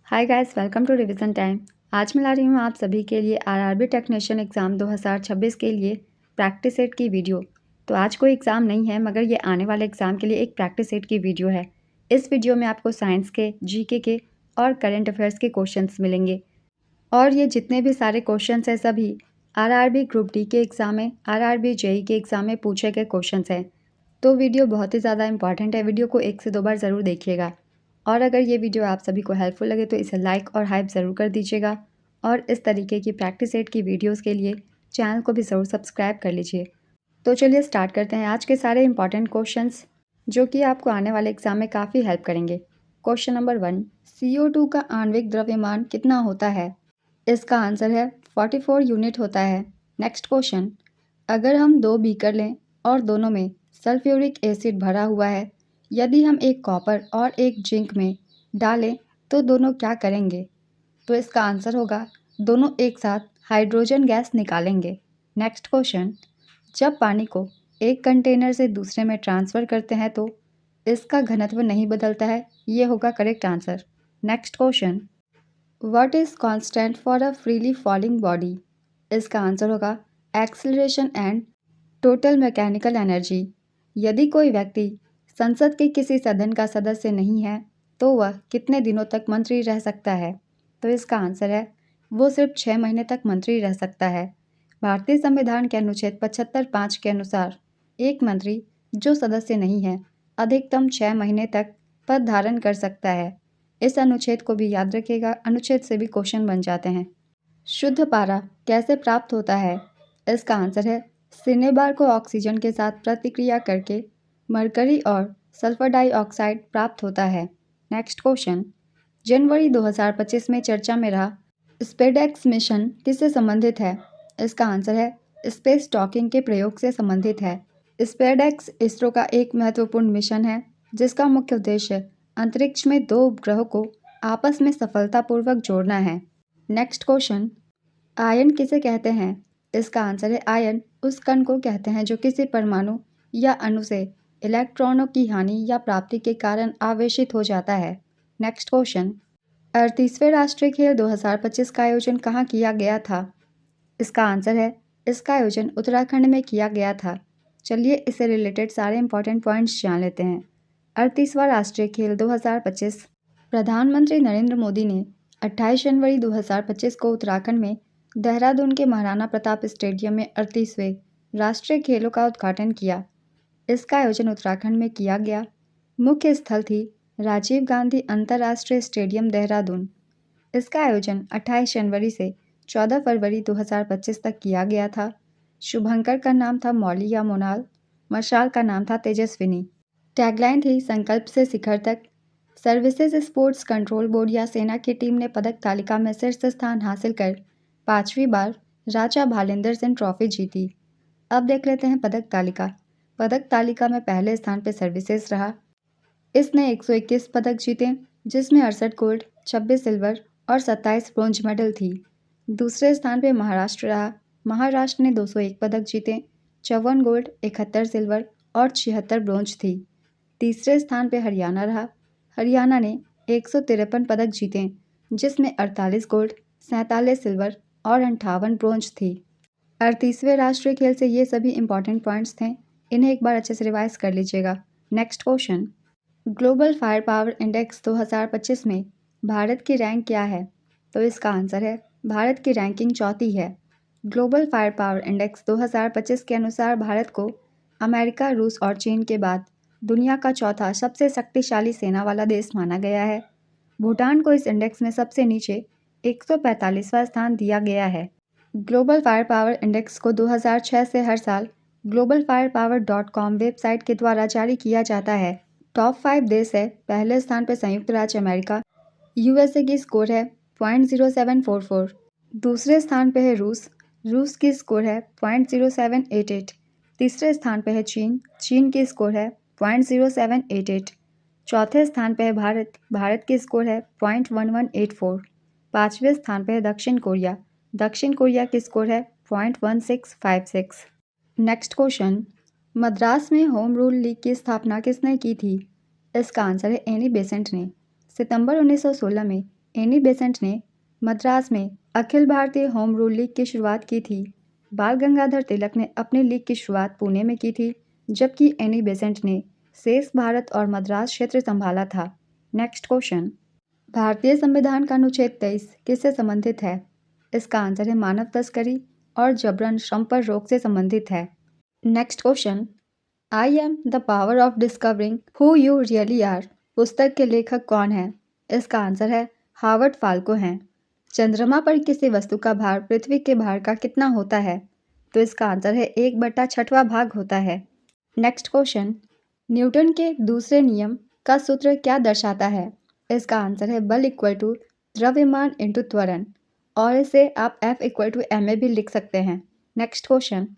Hi guys, welcome to revision time. आज मैं ला रही हूँ आप सभी के लिए आरआरबी टेक्नीशियन एग्ज़ाम 2026 के लिए प्रैक्टिस सेट की वीडियो। तो आज कोई एग्ज़ाम नहीं है, मगर ये आने वाले एग्ज़ाम के लिए एक प्रैक्टिस सेट की वीडियो है। इस वीडियो में आपको साइंस के, जीके के और करंट अफेयर्स के क्वेश्चंस मिलेंगे। और ये जितने भी सारे क्वेश्चंस हैं सभी आरआरबी ग्रुप डी के एग्ज़ाम में, आरआरबी जेई के एग्ज़ाम में पूछे गए क्वेश्चंस हैं। तो वीडियो बहुत ही ज़्यादा इंपॉर्टेंट है। वीडियो को 1 से 2 बार ज़रूर देखिएगा। और अगर ये वीडियो आप सभी को हेल्पफुल लगे तो इसे लाइक और हाइप ज़रूर कर दीजिएगा। और इस तरीके की प्रैक्टिस सेट की वीडियोस के लिए चैनल को भी ज़रूर सब्सक्राइब कर लीजिए। तो चलिए स्टार्ट करते हैं आज के सारे इंपॉर्टेंट क्वेश्चंस, जो कि आपको आने वाले एग्जाम में काफ़ी हेल्प करेंगे। क्वेश्चन नंबर 1, CO2 का आणविक द्रव्यमान कितना होता है? इसका आंसर है 44 यूनिट होता है। नेक्स्ट क्वेश्चन, अगर हम 2 बीकर लें और दोनों में सल्फ्यूरिक एसिड भरा हुआ है, यदि हम एक कॉपर और एक जिंक में डालें तो दोनों क्या करेंगे? तो इसका आंसर होगा दोनों एक साथ हाइड्रोजन गैस निकालेंगे। नेक्स्ट क्वेश्चन, जब पानी को एक कंटेनर से दूसरे में ट्रांसफ़र करते हैं तो इसका घनत्व नहीं बदलता है। ये होगा correct answer. Next question, what is constant for a freely falling body? इसका आंसर होगा acceleration and total mechanical energy. यदि कोई व्यक्ति संसद के किसी सदन का सदस्य नहीं है तो वह कितने दिनों तक मंत्री रह सकता है? तो इसका आंसर है वो सिर्फ 6 महीने तक मंत्री रह सकता है। भारतीय संविधान के अनुच्छेद 75(5) के अनुसार एक मंत्री जो सदस्य नहीं है अधिकतम 6 महीने तक पद धारण कर सकता है। इस अनुच्छेद को भी याद रखिएगा, अनुच्छेद से भी क्वेश्चन बन जाते हैं। शुद्ध पारा कैसे प्राप्त होता है? इसका आंसर है सिनेबार को ऑक्सीजन के साथ प्रतिक्रिया करके मरकरी और सल्फर डाइऑक्साइड प्राप्त होता है। नेक्स्ट क्वेश्चन, जनवरी 2025 में चर्चा में रहा स्पेसएक्स मिशन किससे संबंधित है? इसका आंसर है स्पेस टॉकिंग के प्रयोग से संबंधित है। स्पेसएक्स इसरो का एक महत्वपूर्ण मिशन है जिसका मुख्य उद्देश्य अंतरिक्ष में 2 उपग्रहों को आपस में सफलतापूर्वक जोड़ना है। नेक्स्ट क्वेश्चन, आयन किसे कहते हैं? इसका आंसर है आयन उस कण को कहते हैं जो किसी परमाणु या अणु से इलेक्ट्रॉनों की हानि या प्राप्ति के कारण आवेशित हो जाता है। नेक्स्ट क्वेश्चन, 38वें राष्ट्रीय खेल 2025 का आयोजन कहाँ किया गया था? इसका आंसर है इसका आयोजन उत्तराखंड में किया गया था। चलिए इससे रिलेटेड सारे इंपॉर्टेंट पॉइंट्स जान लेते हैं। 38वां राष्ट्रीय खेल 2025 प्रधानमंत्री नरेंद्र मोदी ने 28 जनवरी 2025 को उत्तराखंड में देहरादून के महाराणा प्रताप स्टेडियम में 38वें राष्ट्रीय खेलों का उद्घाटन किया। इसका आयोजन उत्तराखंड में किया गया। मुख्य स्थल थी राजीव गांधी अंतर्राष्ट्रीय स्टेडियम देहरादून। इसका आयोजन 28 जनवरी से 14 फरवरी 2025 तक किया गया था। शुभंकर का नाम था मौली या मोनाल, मशाल का नाम था तेजस्विनी। टैगलाइन थी संकल्प से शिखर तक। सर्विसेज स्पोर्ट्स कंट्रोल बोर्ड या सेना की टीम ने पदक तालिका में शीर्ष स्थान हासिल कर 5वीं बार राजा भालेंद्र सिंह ट्रॉफी जीती। अब देख लेते हैं पदक तालिका। पदक तालिका में पहले स्थान पर सर्विसेज रहा। इसने 121 पदक जीते, जिसमें 68 गोल्ड, 26 सिल्वर और 27 ब्रोंज मेडल थी। दूसरे स्थान पर महाराष्ट्र रहा। महाराष्ट्र ने 201 पदक जीते, 54 गोल्ड, 71 सिल्वर और 76 ब्रोंज थी। तीसरे स्थान पर हरियाणा रहा। हरियाणा ने 153 पदक जीते, जिसमें 48 गोल्ड, 47 सिल्वर और 58 ब्रोंज थी। 38वें राष्ट्रीय खेल से ये सभी इंपॉर्टेंट पॉइंट्स थे, इन्हें एक बार अच्छे से रिवाइज कर लीजिएगा। Next question, global fire power index 2025 में भारत की रैंक क्या है? तो इसका आंसर है भारत की रैंकिंग चौथी है। ग्लोबल फायर पावर इंडेक्स 2025 के अनुसार भारत को अमेरिका, रूस और चीन के बाद दुनिया का चौथा सबसे शक्तिशाली सेना वाला देश माना गया है। भूटान को इस इंडेक्स में सबसे नीचे 145वां स्थान दिया गया है। ग्लोबल फायर पावर इंडेक्स को 2006 से हर साल globalfirepower.com वेबसाइट के द्वारा जारी किया जाता है। टॉप 5 देश है। पहले स्थान पर संयुक्त राज्य अमेरिका, यूएसए की स्कोर है 0.0744। दूसरे स्थान पर है रूस, रूस की स्कोर है 0.0788। तीसरे स्थान पर है चीन, चीन की स्कोर है 0.0788। चौथे स्थान पर है भारत, भारत की स्कोर है 0.1184। पाँचवें स्थान पर है दक्षिण कोरिया, दक्षिण कोरिया की स्कोर है 0.1656। नेक्स्ट क्वेश्चन, मद्रास में होम रूल लीग की स्थापना किसने की थी? इसका आंसर है एनी बेसेंट ने। सितंबर 1916 में एनी बेसेंट ने मद्रास में Akhil Bharatiya home rule league की शुरुआत की थी? बाल गंगाधर तिलक ने अपनी लीग की शुरुआत पुणे में की थी, जबकि एनी बेसेंट ने शेष भारत और मद्रास क्षेत्र संभाला था। नेक्स्ट क्वेश्चन, भारतीय संविधान का अनुच्छेद 23 किससे संबंधित है? इसका आंसर है मानव तस्करी और जबरन श्रम पर रोक से संबंधित है। Next question, I am the power of discovering who you really are पुस्तक के लेखक कौन है? इसका आंसर है हावर्ड फाल्को हैं। चंद्रमा पर किसी वस्तु का भार पृथ्वी के भार का कितना होता है? तो इसका आंसर है 1/6वां भाग होता है। नेक्स्ट क्वेश्चन, न्यूटन के दूसरे नियम का सूत्र क्या दर्शाता है? इसका आंसर है बल इक्वल टू द्रव्यमान इंटू त्वरण, और इसे आप F इक्वल टू ma भी लिख सकते हैं। नेक्स्ट क्वेश्चन,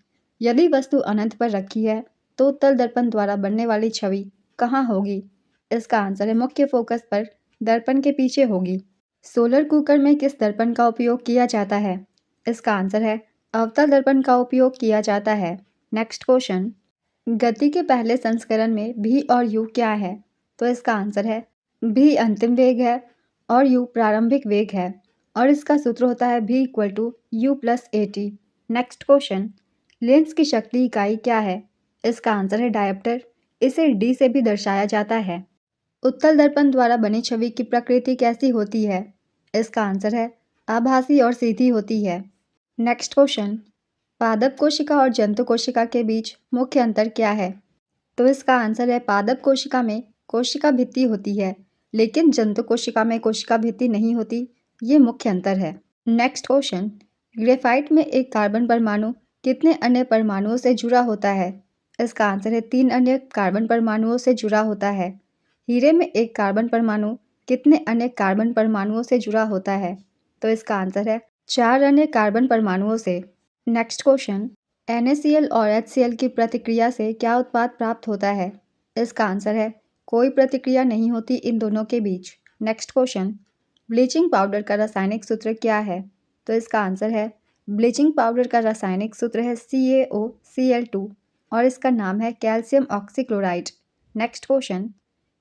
यदि वस्तु अनंत पर रखी है तो उत्तल दर्पण द्वारा बनने वाली छवि कहाँ होगी? इसका आंसर है मुख्य फोकस पर दर्पण के पीछे होगी। सोलर कुकर में किस दर्पण का उपयोग किया जाता है? इसका आंसर है अवतल दर्पण का उपयोग किया जाता है। नेक्स्ट क्वेश्चन, गति के पहले संस्करण में v और u क्या है? तो इसका आंसर है v अंतिम वेग है और u प्रारंभिक वेग है, और इसका सूत्र होता है v equal to u plus at। Next question, lens की शक्ति इकाई क्या है? इसका आंसर है डायोप्टर, इसे d से भी दर्शाया जाता है। उत्तल दर्पण द्वारा बनी छवि की प्रकृति कैसी होती है? इसका आंसर है आभासी और सीधी होती है। नेक्स्ट क्वेश्चन, पादप कोशिका और जंतु कोशिका के बीच मुख्य अंतर क्या है? तो इसका आंसर है पादप कोशिका में कोशिका भित्ति होती है, लेकिन जंतु कोशिका में कोशिका भित्ति नहीं होती। ये मुख्य अंतर है। नेक्स्ट क्वेश्चन, ग्रेफाइट में एक कार्बन परमाणु कितने अन्य परमाणुओं से जुड़ा होता है? इसका आंसर है 3 अन्य कार्बन परमाणुओं से जुड़ा होता है। हीरे में एक कार्बन परमाणु कितने अन्य कार्बन परमाणुओं से जुड़ा होता है? तो इसका आंसर है 4 अन्य कार्बन परमाणुओं से। नेक्स्ट क्वेश्चन, NaCl और HCl की प्रतिक्रिया से क्या उत्पाद प्राप्त होता है? इसका आंसर है कोई प्रतिक्रिया नहीं होती इन दोनों के बीच। नेक्स्ट क्वेश्चन, ब्लीचिंग पाउडर का रासायनिक सूत्र क्या है? तो इसका आंसर है ब्लीचिंग पाउडर का रासायनिक सूत्र है CaOCl2, और इसका नाम है calcium oxychloride. Next question,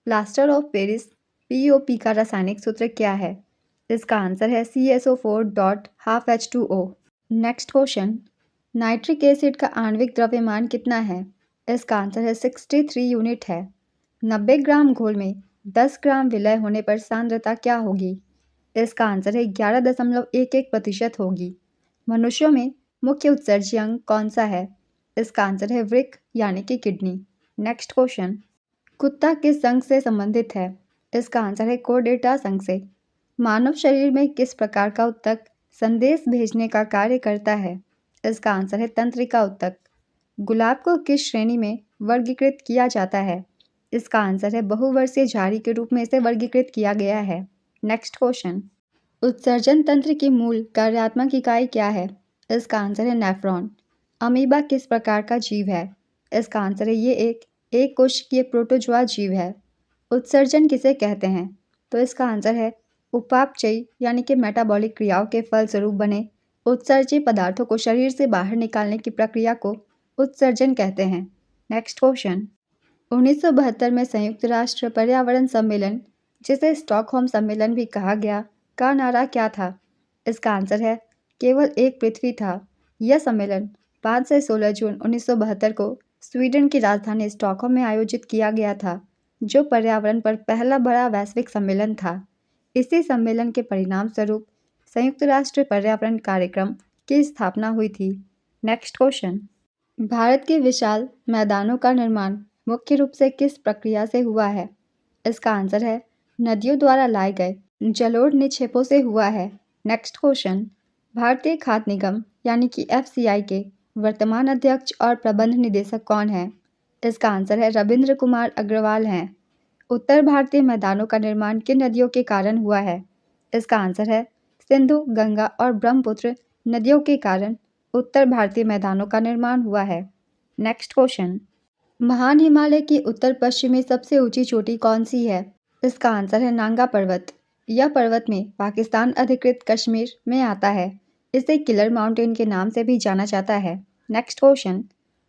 plaster of Paris POP का रासायनिक सूत्र क्या है? इसका आंसर है CSO4.12H2O। Next question, nitric acid का आणविक द्रव्यमान कितना है? इसका आंसर है 63 यूनिट है। 90 ग्राम घोल में 10 ग्राम विलय होने पर सांद्रता क्या होगी? इसका आंसर है 11.11% होगी। मनुष्यों में मुख्य उत्सर्जी अंग कौन सा है? इसका आंसर है वृक्क यानी कि किडनी। नेक्स्ट क्वेश्चन, कुत्ता किस संघ से संबंधित है? इसका आंसर है कोर्डेटा संघ से। मानव शरीर में किस प्रकार का ऊतक संदेश भेजने का कार्य करता है? इसका आंसर है तंत्रिका ऊतक। गुलाब को किस श्रेणी में वर्गीकृत किया जाता है? इसका आंसर है बहुवर्षीय झाड़ी के रूप में इसे वर्गीकृत किया गया है। नेक्स्ट क्वेश्चन, उत्सर्जन तंत्र की मूल कार्यात्मक इकाई क्या है? इसका आंसर है नेफ्रॉन। अमीबा किस प्रकार का जीव है? इसका आंसर है ये एक कोशिकीय प्रोटोजोआ जीव है। उत्सर्जन किसे कहते हैं? तो इसका आंसर है उपापचयी यानी कि मेटाबॉलिक क्रियाओं के फलस्वरूप बने उत्सर्जी पदार्थों को शरीर से बाहर निकालने की प्रक्रिया को उत्सर्जन कहते हैं। नेक्स्ट क्वेश्चन, 1972 में संयुक्त राष्ट्र पर्यावरण सम्मेलन, जिसे स्टॉकहोम सम्मेलन भी कहा गया, का नारा क्या था? इसका आंसर है केवल एक पृथ्वी था। यह सम्मेलन 5 से 16 जून 1972 को स्वीडन की राजधानी स्टॉकहोम में आयोजित किया गया था, जो पर्यावरण पर पहला बड़ा वैश्विक सम्मेलन था। इसी सम्मेलन के परिणाम स्वरूप संयुक्त राष्ट्र पर्यावरण कार्यक्रम की स्थापना हुई थी। नेक्स्ट क्वेश्चन, भारत के विशाल मैदानों का निर्माण मुख्य रूप से किस प्रक्रिया से हुआ है? इसका आंसर है नदियों द्वारा लाए गए जलोढ़ निक्षेपों से हुआ है। नेक्स्ट क्वेश्चन, भारतीय खाद्य निगम यानी कि FCI के वर्तमान अध्यक्ष और प्रबंध निदेशक कौन है? इसका आंसर है रविंद्र कुमार अग्रवाल हैं। उत्तर भारतीय मैदानों का निर्माण किन नदियों के कारण हुआ है? इसका आंसर है सिंधु, गंगा और ब्रह्मपुत्र नदियों के कारण उत्तर भारतीय मैदानों का निर्माण हुआ है। नेक्स्ट क्वेश्चन, महान हिमालय की उत्तर पश्चिमी सबसे ऊंची चोटी कौन सी है? इसका आंसर है नांगा पर्वत। यह पर्वत में पाकिस्तान अधिकृत कश्मीर में आता है। इसे किलर माउंटेन के नाम से भी जाना जाता है। नेक्स्ट क्वेश्चन,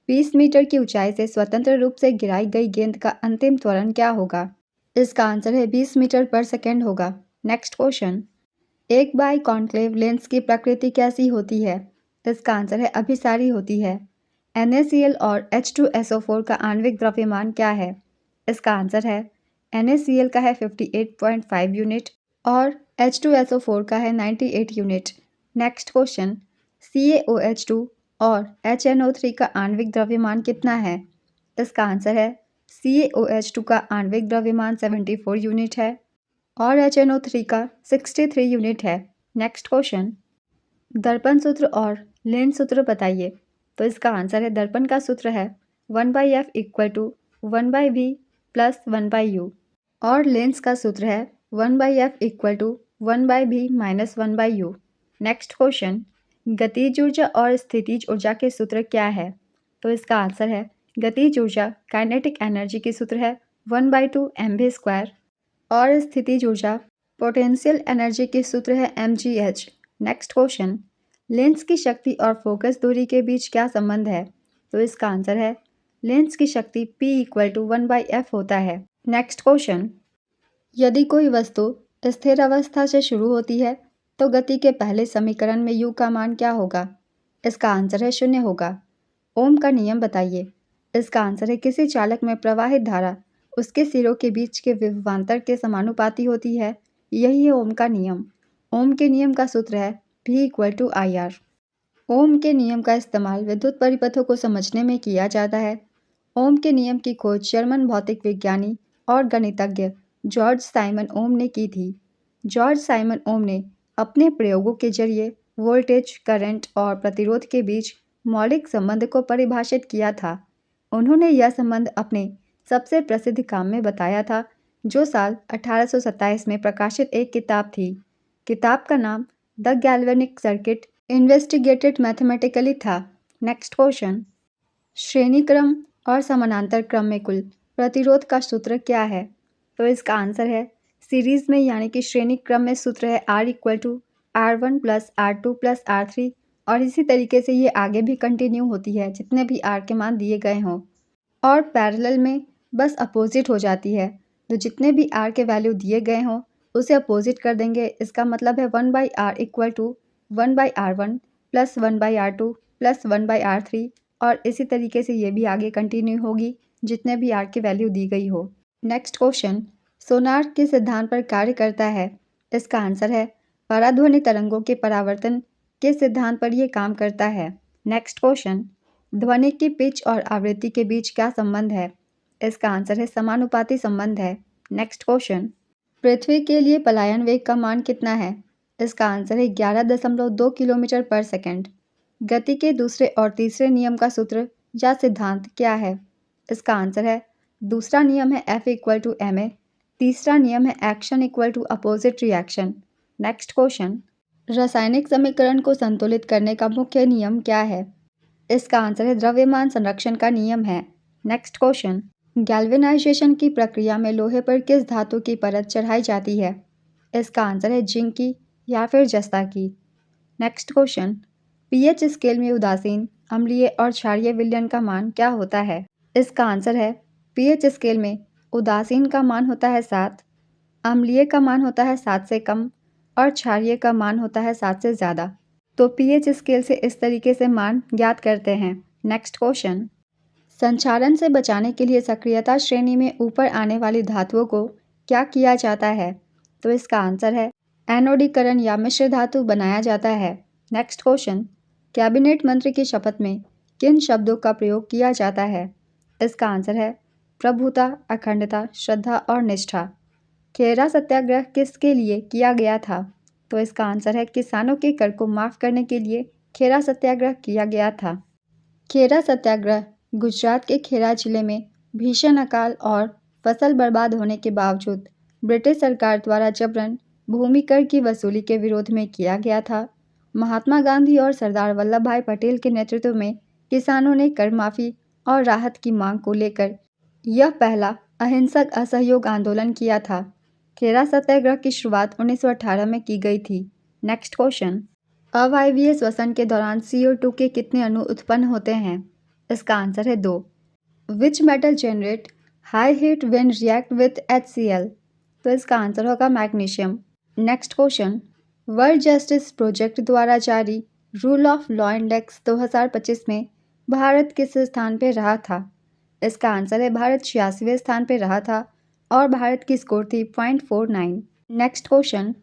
20 मीटर की ऊंचाई से स्वतंत्र रूप से गिराई गई गेंद का अंतिम त्वरण क्या होगा? इसका आंसर है 20 मीटर पर सेकेंड होगा। नेक्स्ट क्वेश्चन, एक बाई कॉन्क्लेव लेंस की प्रकृति कैसी होती है? इसका आंसर है अभिसारी होती है। NaCl और H2SO4 का आणविक द्रव्यमान क्या है? इसका आंसर है NaCl का है 58.5 यूनिट और H2SO4 का है 98 यूनिट। नेक्स्ट क्वेश्चन, CaOH2 और HNO3 का आणविक द्रव्यमान कितना है? इसका आंसर है CaOH2 का आणविक द्रव्यमान 74 यूनिट है और HNO3 का 63 यूनिट है। नेक्स्ट क्वेश्चन, दर्पण सूत्र और लेंस सूत्र बताइए। तो इसका आंसर है दर्पण का सूत्र है 1/f = 1/v + 1/u और लेंस का सूत्र है 1/f = 1/v - 1/u। Next question, गतिज ऊर्जा और स्थितिज ऊर्जा के सूत्र क्या है? तो इसका आंसर है गतिज ऊर्जा काइनेटिक एनर्जी की सूत्र है 1/2 mv² और स्थितिज ऊर्जा पोटेंशियल एनर्जी की सूत्र है mgh। नेक्स्ट क्वेश्चन, लेंस की शक्ति और फोकस दूरी के बीच क्या संबंध है? तो इसका आंसर है लेंस की शक्ति P = 1/f होता है। नेक्स्ट क्वेश्चन, यदि कोई वस्तु स्थिर अवस्था से शुरू होती है तो गति के पहले समीकरण में u का मान क्या होगा? इसका आंसर है 0 होगा। ओम का नियम बताइए। इसका आंसर है किसी चालक में प्रवाहित धारा उसके सिरों के बीच के विभवांतर के समानुपाती होती है। यही है ओम का नियम। ओम के नियम का सूत्र है V = IR। ओम के नियम का इस्तेमाल विद्युत परिपथों को समझने में किया जाता है। ओम के नियम की खोज जर्मन भौतिक विज्ञानी और गणितज्ञ जॉर्ज साइमन ओम ने की थी। जॉर्ज साइमन ओम ने अपने प्रयोगों के जरिए वोल्टेज, करंट और प्रतिरोध के बीच मौलिक संबंध को परिभाषित किया था। उन्होंने यह संबंध अपने सबसे प्रसिद्ध काम में बताया था, जो साल 1827 में प्रकाशित एक किताब थी। किताब का नाम the galvanic circuit investigated mathematically था। नेक्स्ट क्वेश्चन, श्रेणी क्रम और समानांतर क्रम में कुल प्रतिरोध का सूत्र क्या है? तो इसका आंसर है सीरीज में यानी कि श्रेणी क्रम में सूत्र है R = R1 + R2 + R3 और इसी तरीके से ये आगे भी कंटिन्यू होती है जितने भी R के मान दिए गए हों। और पैरेलल में बस अपोजिट हो जाती है, तो जितने भी R के वैल्यू दिए गए हों उसे अपोजिट कर देंगे। इसका मतलब है 1/R = 1/R1 + 1/R2 + 1/R3 और इसी तरीके से ये भी आगे कंटिन्यू होगी जितने भी R की वैल्यू दी गई हो। नेक्स्ट क्वेश्चन, सोनार किस सिद्धांत पर कार्य करता है? इसका आंसर है पराध्वनि तरंगों के परावर्तन के सिद्धांत पर यह काम करता है। नेक्स्ट क्वेश्चन, ध्वनि की पिच और आवृत्ति के बीच क्या संबंध है? इसका आंसर है समानुपाती संबंध है। नेक्स्ट क्वेश्चन, पृथ्वी के लिए पलायन वेग का मान कितना है? इसका आंसर है 11.2 किलोमीटर पर सेकंड। गति के दूसरे और तीसरे नियम का सूत्र या सिद्धांत क्या है? इसका आंसर है दूसरा नियम है F = ma, तीसरा नियम है action = opposite reaction. Next question, रासायनिक समीकरण को संतुलित करने का मुख्य नियम क्या है? इसका आंसर है द्रव्यमान संरक्षण का नियम है। नेक्स्ट क्वेश्चन, गैल्वेनाइजेशन की प्रक्रिया में लोहे पर किस धातु की परत चढ़ाई जाती है? इसका आंसर है जिंक की या फिर जस्ता की। नेक्स्ट क्वेश्चन, pH स्केल में उदासीन, अम्लीय और क्षारीय विलयन का मान क्या होता है? इसका आंसर है pH स्केल में उदासीन का मान होता है 7, अम्लीय का मान होता है 7 से कम और क्षारीय का मान होता है 7 से ज़्यादा। तो pH स्केल से इस तरीके से मान ज्ञात करते हैं। नेक्स्ट क्वेश्चन, संक्षारण से बचाने के लिए सक्रियता श्रेणी में ऊपर आने वाली धातुओं को क्या किया जाता है? तो इसका आंसर है एनोडीकरण या मिश्र धातु बनाया जाता है। नेक्स्ट क्वेश्चन, कैबिनेट मंत्री की शपथ में किन शब्दों का प्रयोग किया जाता है? इसका आंसर है प्रभुता, अखंडता, श्रद्धा और निष्ठा। खेरा सत्याग्रह किसके लिए किया गया था? तो इसका आंसर है किसानों के कर को माफ़ करने के लिए खेरा सत्याग्रह किया गया था। खेरा सत्याग्रह गुजरात के खेरा जिले में भीषण अकाल और फसल बर्बाद होने के बावजूद ब्रिटिश सरकार द्वारा जबरन भूमि कर की वसूली के विरोध में किया गया था। महात्मा गांधी और सरदार वल्लभ भाई पटेल के नेतृत्व में किसानों ने कर माफ़ी और राहत की मांग को लेकर यह पहला अहिंसक असहयोग आंदोलन किया था। खेरा सत्याग्रह की शुरुआत 1918 में की गई थी। नेक्स्ट क्वेश्चन, अवायवीय श्वसन के दौरान CO2 के कितने अणु उत्पन्न होते हैं? इसका आंसर है 2। Which metal generate high heat when react with HCl? तो इसका आंसर होगा magnesium. Next question, world justice project द्वारा जारी रूल ऑफ लॉ इंडेक्स 2025 में भारत किस स्थान पर रहा था? इसका आंसर है भारत 86वें स्थान पर रहा था और भारत की स्कोर थी 0.49। नेक्स्ट क्वेश्चन,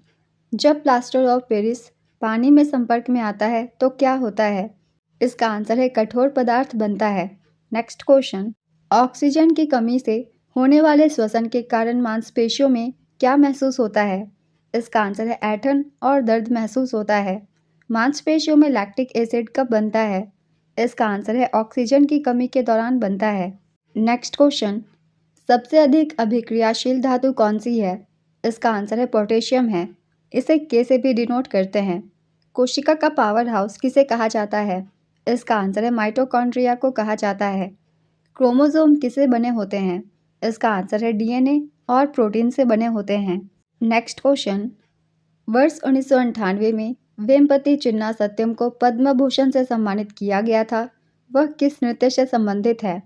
जब प्लास्टर ऑफ पेरिस पानी में संपर्क में आता है तो क्या होता है? इसका आंसर है कठोर पदार्थ बनता है। नेक्स्ट क्वेश्चन, ऑक्सीजन की कमी से होने वाले श्वसन के कारण मांसपेशियों में क्या महसूस होता है? इसका आंसर है ऐंठन और दर्द महसूस होता है। मांसपेशियों में लैक्टिक एसिड कब बनता है? इसका आंसर है ऑक्सीजन की कमी के दौरान बनता है। नेक्स्ट क्वेश्चन, सबसे अधिक अभिक्रियाशील धातु कौन सी है? इसका आंसर है पोटेशियम है। इसे के से भी डिनोट करते हैं। कोशिका का पावर हाउस किसे कहा जाता है? इसका आंसर है माइटोकॉन्ड्रिया को कहा जाता है। क्रोमोसोम किसे बने होते हैं? इसका आंसर है डीएनए और प्रोटीन से बने होते हैं। नेक्स्ट क्वेश्चन, वर्ष 1998 में वेम्पति चिन्ना सत्यम को पद्म भूषण से सम्मानित किया गया था। वह किस नृत्य से संबंधित है?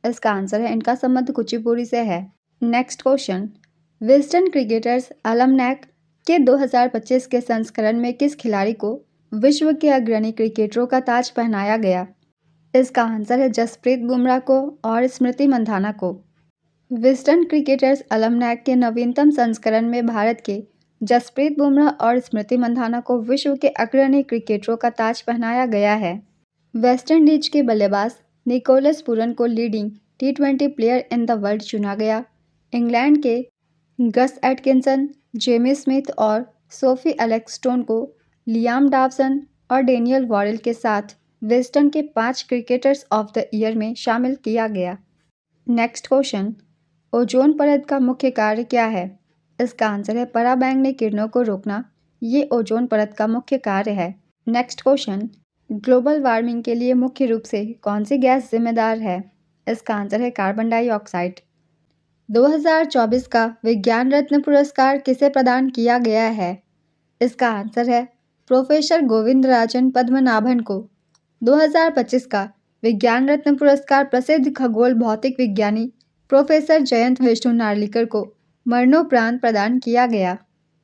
इसका आंसर है इनका संबंध कुचिपुड़ी से है। नेक्स्ट क्वेश्चन, वेस्टर्न क्रिकेटर्स अलमनैक के 2025 के संस्करण में किस खिलाड़ी को विश्व के अग्रणी क्रिकेटरों का ताज पहनाया गया? इसका आंसर है जसप्रीत बुमराह को और स्मृति मंधाना को। वेस्टर्न क्रिकेटर्स अलमनैक के नवीनतम संस्करण में भारत के जसप्रीत बुमराह और स्मृति मंधाना को विश्व के अग्रणी क्रिकेटरों का ताज पहनाया गया है। वेस्टइंडीज के बल्लेबाज निकोलस पूरन को leading T20 player in the world चुना गया। इंग्लैंड के गस एटकिंसन, जेमी स्मिथ और सोफी एलेक्सटोन को लियाम डॉवसन और डेनियल वॉरेल के साथ वेस्टर्न के 5 क्रिकेटर्स ऑफ द ईयर में शामिल किया गया। नेक्स्ट क्वेश्चन, ओजोन परत का मुख्य कार्य क्या है? इसका आंसर है पराबैंगनी किरणों को रोकना। ये ओजोन परत का मुख्य कार्य है। नेक्स्ट क्वेश्चन, ग्लोबल वार्मिंग के लिए मुख्य रूप से कौन सी गैस जिम्मेदार है? इसका आंसर है कार्बन डाइऑक्साइड। 2024 का विज्ञान रत्न पुरस्कार किसे प्रदान किया गया है? इसका आंसर है प्रोफेसर गोविंदराजन पद्मनाभन को। 2025 का विज्ञान रत्न पुरस्कार प्रसिद्ध खगोल भौतिक विज्ञानी प्रोफेसर जयंत विष्णु नार्लिकर को मरणोपरांत प्रदान किया गया।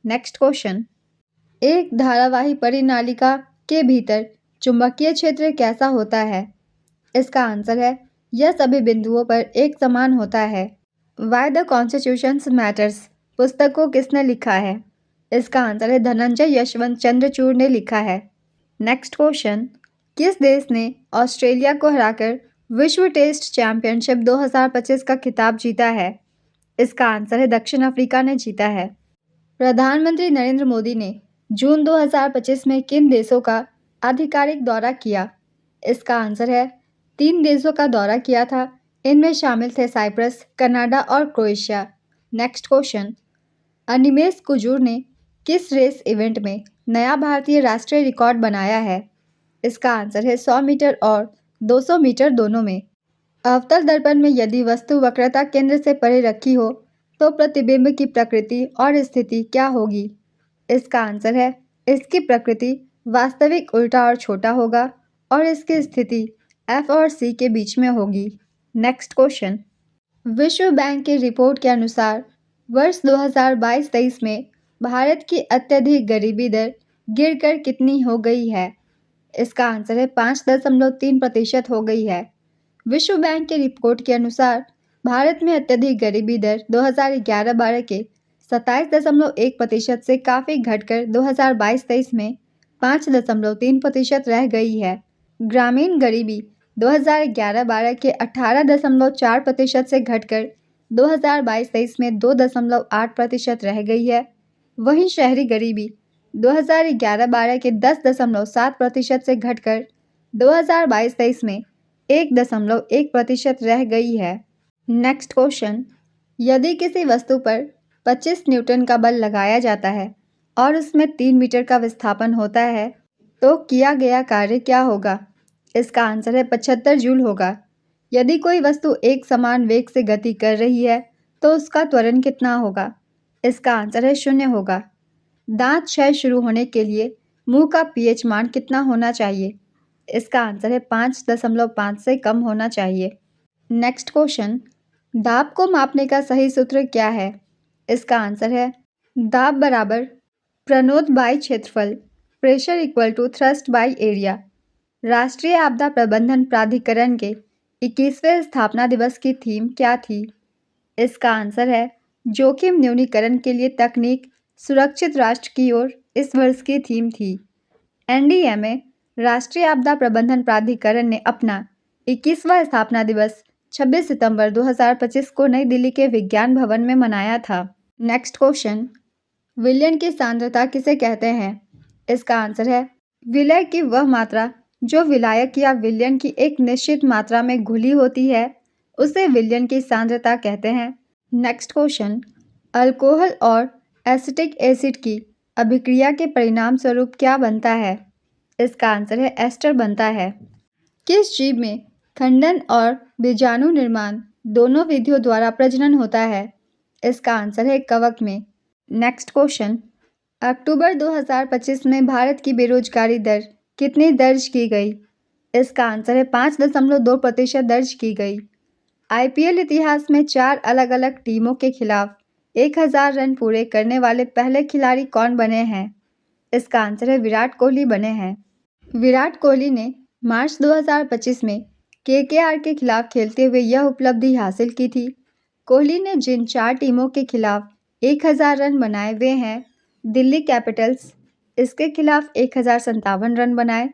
नेक्स्ट क्वेश्चन, एक धारावाही परिनालिका के भीतर चुंबकीय क्षेत्र कैसा होता है? इसका आंसर है यह सभी बिंदुओं पर एक समान होता है। वाई द कॉन्स्टिट्यूशंस मैटर्स पुस्तक को किसने लिखा है? इसका आंसर है धनंजय यशवंत चंद्रचूड़ ने लिखा है। नेक्स्ट क्वेश्चन, किस देश ने ऑस्ट्रेलिया को हराकर विश्व टेस्ट चैंपियनशिप 2025 का खिताब जीता है? इसका आंसर है दक्षिण अफ्रीका ने जीता है। प्रधानमंत्री नरेंद्र मोदी ने जून 2025 में किन देशों का आधिकारिक दौरा किया? इसका आंसर है 3 देशों का दौरा किया था। इनमें शामिल थे साइप्रस, कनाडा और Croatia. Next question, Animesh Kujur ने किस रेस इवेंट में नया भारतीय राष्ट्रीय रिकॉर्ड बनाया है? इसका आंसर है 100 मीटर और 200 मीटर दोनों में। अवतल दर्पण में यदि वस्तु वक्रता केंद्र से परे रखी हो तो प्रतिबिंब की प्रकृति और स्थिति क्या होगी? इसका आंसर है इसकी प्रकृति वास्तविक उल्टा और छोटा होगा और इसकी स्थिति F और C के बीच में होगी। नेक्स्ट क्वेश्चन, विश्व बैंक की रिपोर्ट के अनुसार वर्ष 2022-23 में भारत की अत्यधिक गरीबी दर गिरकर कितनी हो गई है? इसका आंसर है 5.3% हो गई है। विश्व बैंक की रिपोर्ट के अनुसार भारत में अत्यधिक गरीबी दर 2011-12 के 27.1% से काफ़ी घटकर 2022-23 में 5.3% रह गई है। ग्रामीण गरीबी 2011-12 के 18.4% से घटकर 2022-23 में 2.8% रह गई है। वहीं शहरी गरीबी 2011-12 के 10.7% से घटकर 2022-23 में 1.1% रह गई है। नेक्स्ट क्वेश्चन, यदि किसी वस्तु पर 25 न्यूटन का बल लगाया जाता है और उसमें 3 मीटर का विस्थापन होता है तो किया गया कार्य क्या होगा? इसका आंसर है 75 जूल होगा। यदि कोई वस्तु एक समान वेग से गति कर रही है तो उसका त्वरण कितना होगा? इसका आंसर है 0 होगा। दांत क्षय शुरू होने के लिए मुंह का pH मान कितना होना चाहिए? इसका आंसर है 5.5 से कम होना चाहिए। नेक्स्ट क्वेश्चन, दाब को मापने का सही सूत्र क्या है? इसका आंसर है दाब बराबर प्रणोद बाई क्षेत्रफल, pressure equal to thrust by area. राष्ट्रीय आपदा प्रबंधन प्राधिकरण के 21वें स्थापना दिवस की थीम क्या थी? इसका आंसर है जोखिम न्यूनीकरण के लिए तकनीक, सुरक्षित राष्ट्र की ओर इस वर्ष की थीम थी। एनडीएमए राष्ट्रीय आपदा प्रबंधन प्राधिकरण ने अपना 21वां स्थापना दिवस 26 सितंबर 2025 को नई दिल्ली के विज्ञान भवन में मनाया था। नेक्स्ट क्वेश्चन, विलयन की सांद्रता किसे कहते हैं? इसका आंसर है विलय की वह मात्रा जो विलायक या विलयन की एक निश्चित मात्रा में घुली होती है, उसे विलयन की सांद्रता कहते हैं। नेक्स्ट क्वेश्चन, अल्कोहल और एसिटिक एसिड की अभिक्रिया के परिणाम स्वरूप क्या बनता है? इसका आंसर है एस्टर बनता है। किस जीव में खंडन और बीजाणु निर्माण दोनों विधियों द्वारा प्रजनन होता है? इसका आंसर है कवक में। नेक्स्ट क्वेश्चन, अक्टूबर 2025 में भारत की बेरोजगारी दर कितनी दर्ज की गई? इसका आंसर है 5.2% दर्ज की गई। आईपीएल इतिहास में 4 अलग अलग टीमों के खिलाफ 1000 रन पूरे करने वाले पहले खिलाड़ी कौन बने हैं? इसका आंसर है विराट कोहली बने हैं। विराट कोहली ने मार्च 2025 में केकेआर के खिलाफ खेलते हुए यह उपलब्धि हासिल की थी। कोहली ने जिन 4 टीमों के खिलाफ 1000 रन बनाए वे हैं दिल्ली कैपिटल्स, इसके खिलाफ 1057 रन बनाए,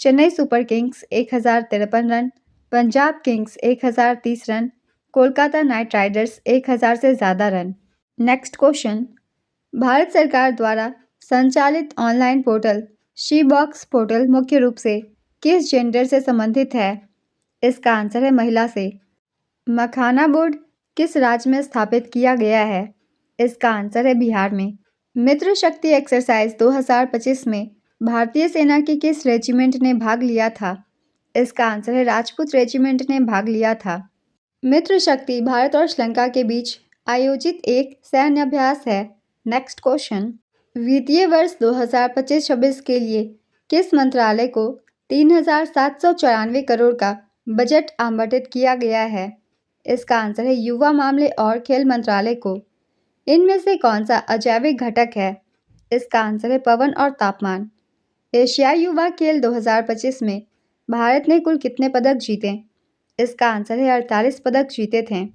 Chennai super Kings 1053 run, Punjab Kings 1030 run, Kolkata night Riders 1000 से ज़्यादा रन। नेक्स्ट क्वेश्चन, भारत सरकार द्वारा संचालित online portal she box portal मुख्य रूप से किस जेंडर से संबंधित है? इसका आंसर है महिला से। मखाना बोर्ड किस राज्य में स्थापित किया गया है? इसका आंसर है बिहार में। मित्र शक्ति एक्सरसाइज 2025 में भारतीय सेना की किस रेजिमेंट ने भाग लिया था? इसका आंसर है राजपूत रेजिमेंट ने भाग लिया था। मित्र शक्ति भारत और श्रीलंका के बीच आयोजित एक सैन्य अभ्यास है। नेक्स्ट क्वेश्चन, वित्तीय वर्ष 2025-26 के लिए किस मंत्रालय को 3794 करोड़ का बजट आवंटित किया गया है? इसका आंसर है युवा मामले और खेल मंत्रालय को। इनमें से कौन सा अजैविक घटक है? इसका आंसर है पवन और तापमान। एशियाई युवा खेल 2025 में भारत ने कुल कितने पदक जीते? इसका आंसर है 48 पदक जीते थे।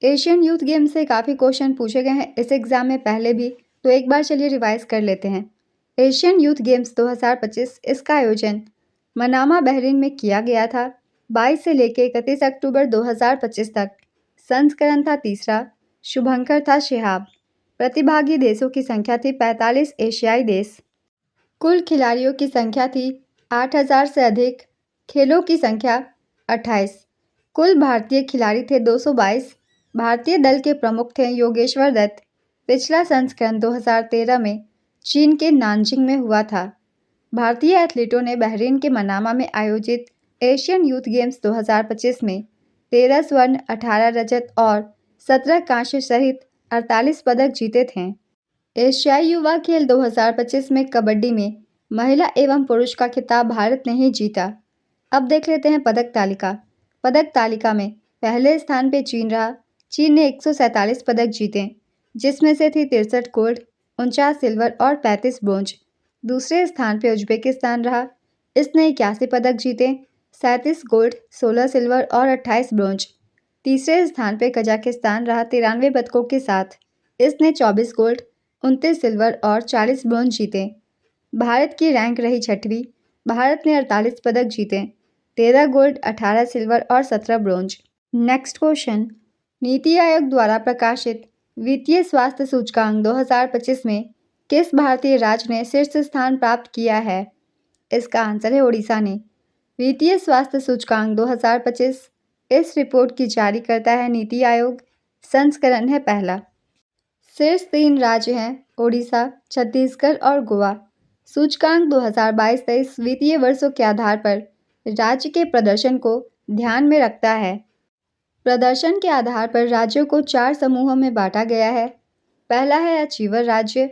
एशियन यूथ गेम्स से काफ़ी क्वेश्चन पूछे गए हैं इस एग्ज़ाम में पहले भी, तो एक बार चलिए रिवाइज कर लेते हैं। एशियन यूथ गेम्स 2025 इसका आयोजन मनामा बहरीन में किया गया था। 22 से लेकर 31 अक्टूबर 2025 तक। संस्करण था तीसरा। शुभंकर था शिहाब। प्रतिभागी देशों की संख्या थी 45 एशियाई देश। कुल खिलाड़ियों की संख्या थी 8000 से अधिक। खेलों की संख्या 28। कुल भारतीय खिलाड़ी थे 222। भारतीय दल के प्रमुख थे योगेश्वर दत्त। पिछला संस्करण 2013 में चीन के नानजिंग में हुआ था। भारतीय एथलीटों ने बहरीन के मनामा में आयोजित एशियन यूथ गेम्स 2025 में 13 स्वर्ण, 18 रजत और 17 कांस्य सहित 48 पदक जीते थे। एशियाई युवा खेल 2025 में कबड्डी में महिला एवं पुरुष का खिताब भारत ने ही जीता। अब देख लेते हैं पदक तालिका। पदक तालिका में पहले स्थान पे चीन रहा। चीन ने 147 पदक जीते, जिसमें से थी 63 गोल्ड, 49 सिल्वर और 35 ब्रोंज। दूसरे स्थान पे उज्बेकिस्तान रहा। इसने 81 पदक जीते, 37 गोल्ड, 16 सिल्वर और 28 ब्रोंज। तीसरे स्थान पे कजाकिस्तान रहा 93 पदकों के साथ। इसने 24 गोल्ड, 29 सिल्वर और 40 ब्रोंज जीते। भारत की रैंक रही 6वीं। भारत ने 48 पदक जीते, 13 गोल्ड, 18 सिल्वर और 17 bronze. Next question, NITI Aayog द्वारा प्रकाशित वित्तीय स्वास्थ्य सूचकांक 2025 में किस भारतीय राज्य ने शीर्ष स्थान प्राप्त किया है? इसका आंसर है ओडिशा ने। वित्तीय स्वास्थ्य सूचकांक 2025 इस रिपोर्ट की जारी करता है नीति आयोग। संस्करण है पहला। शीर्ष 3 राज्य हैं ओडिशा, छत्तीसगढ़ और गोवा। सूचकांक 2022-23 वित्तीय वर्षों के आधार पर राज्य के प्रदर्शन को ध्यान में रखता है। प्रदर्शन के आधार पर राज्यों को 4 समूहों में बांटा गया है। पहला है अचीवर राज्य।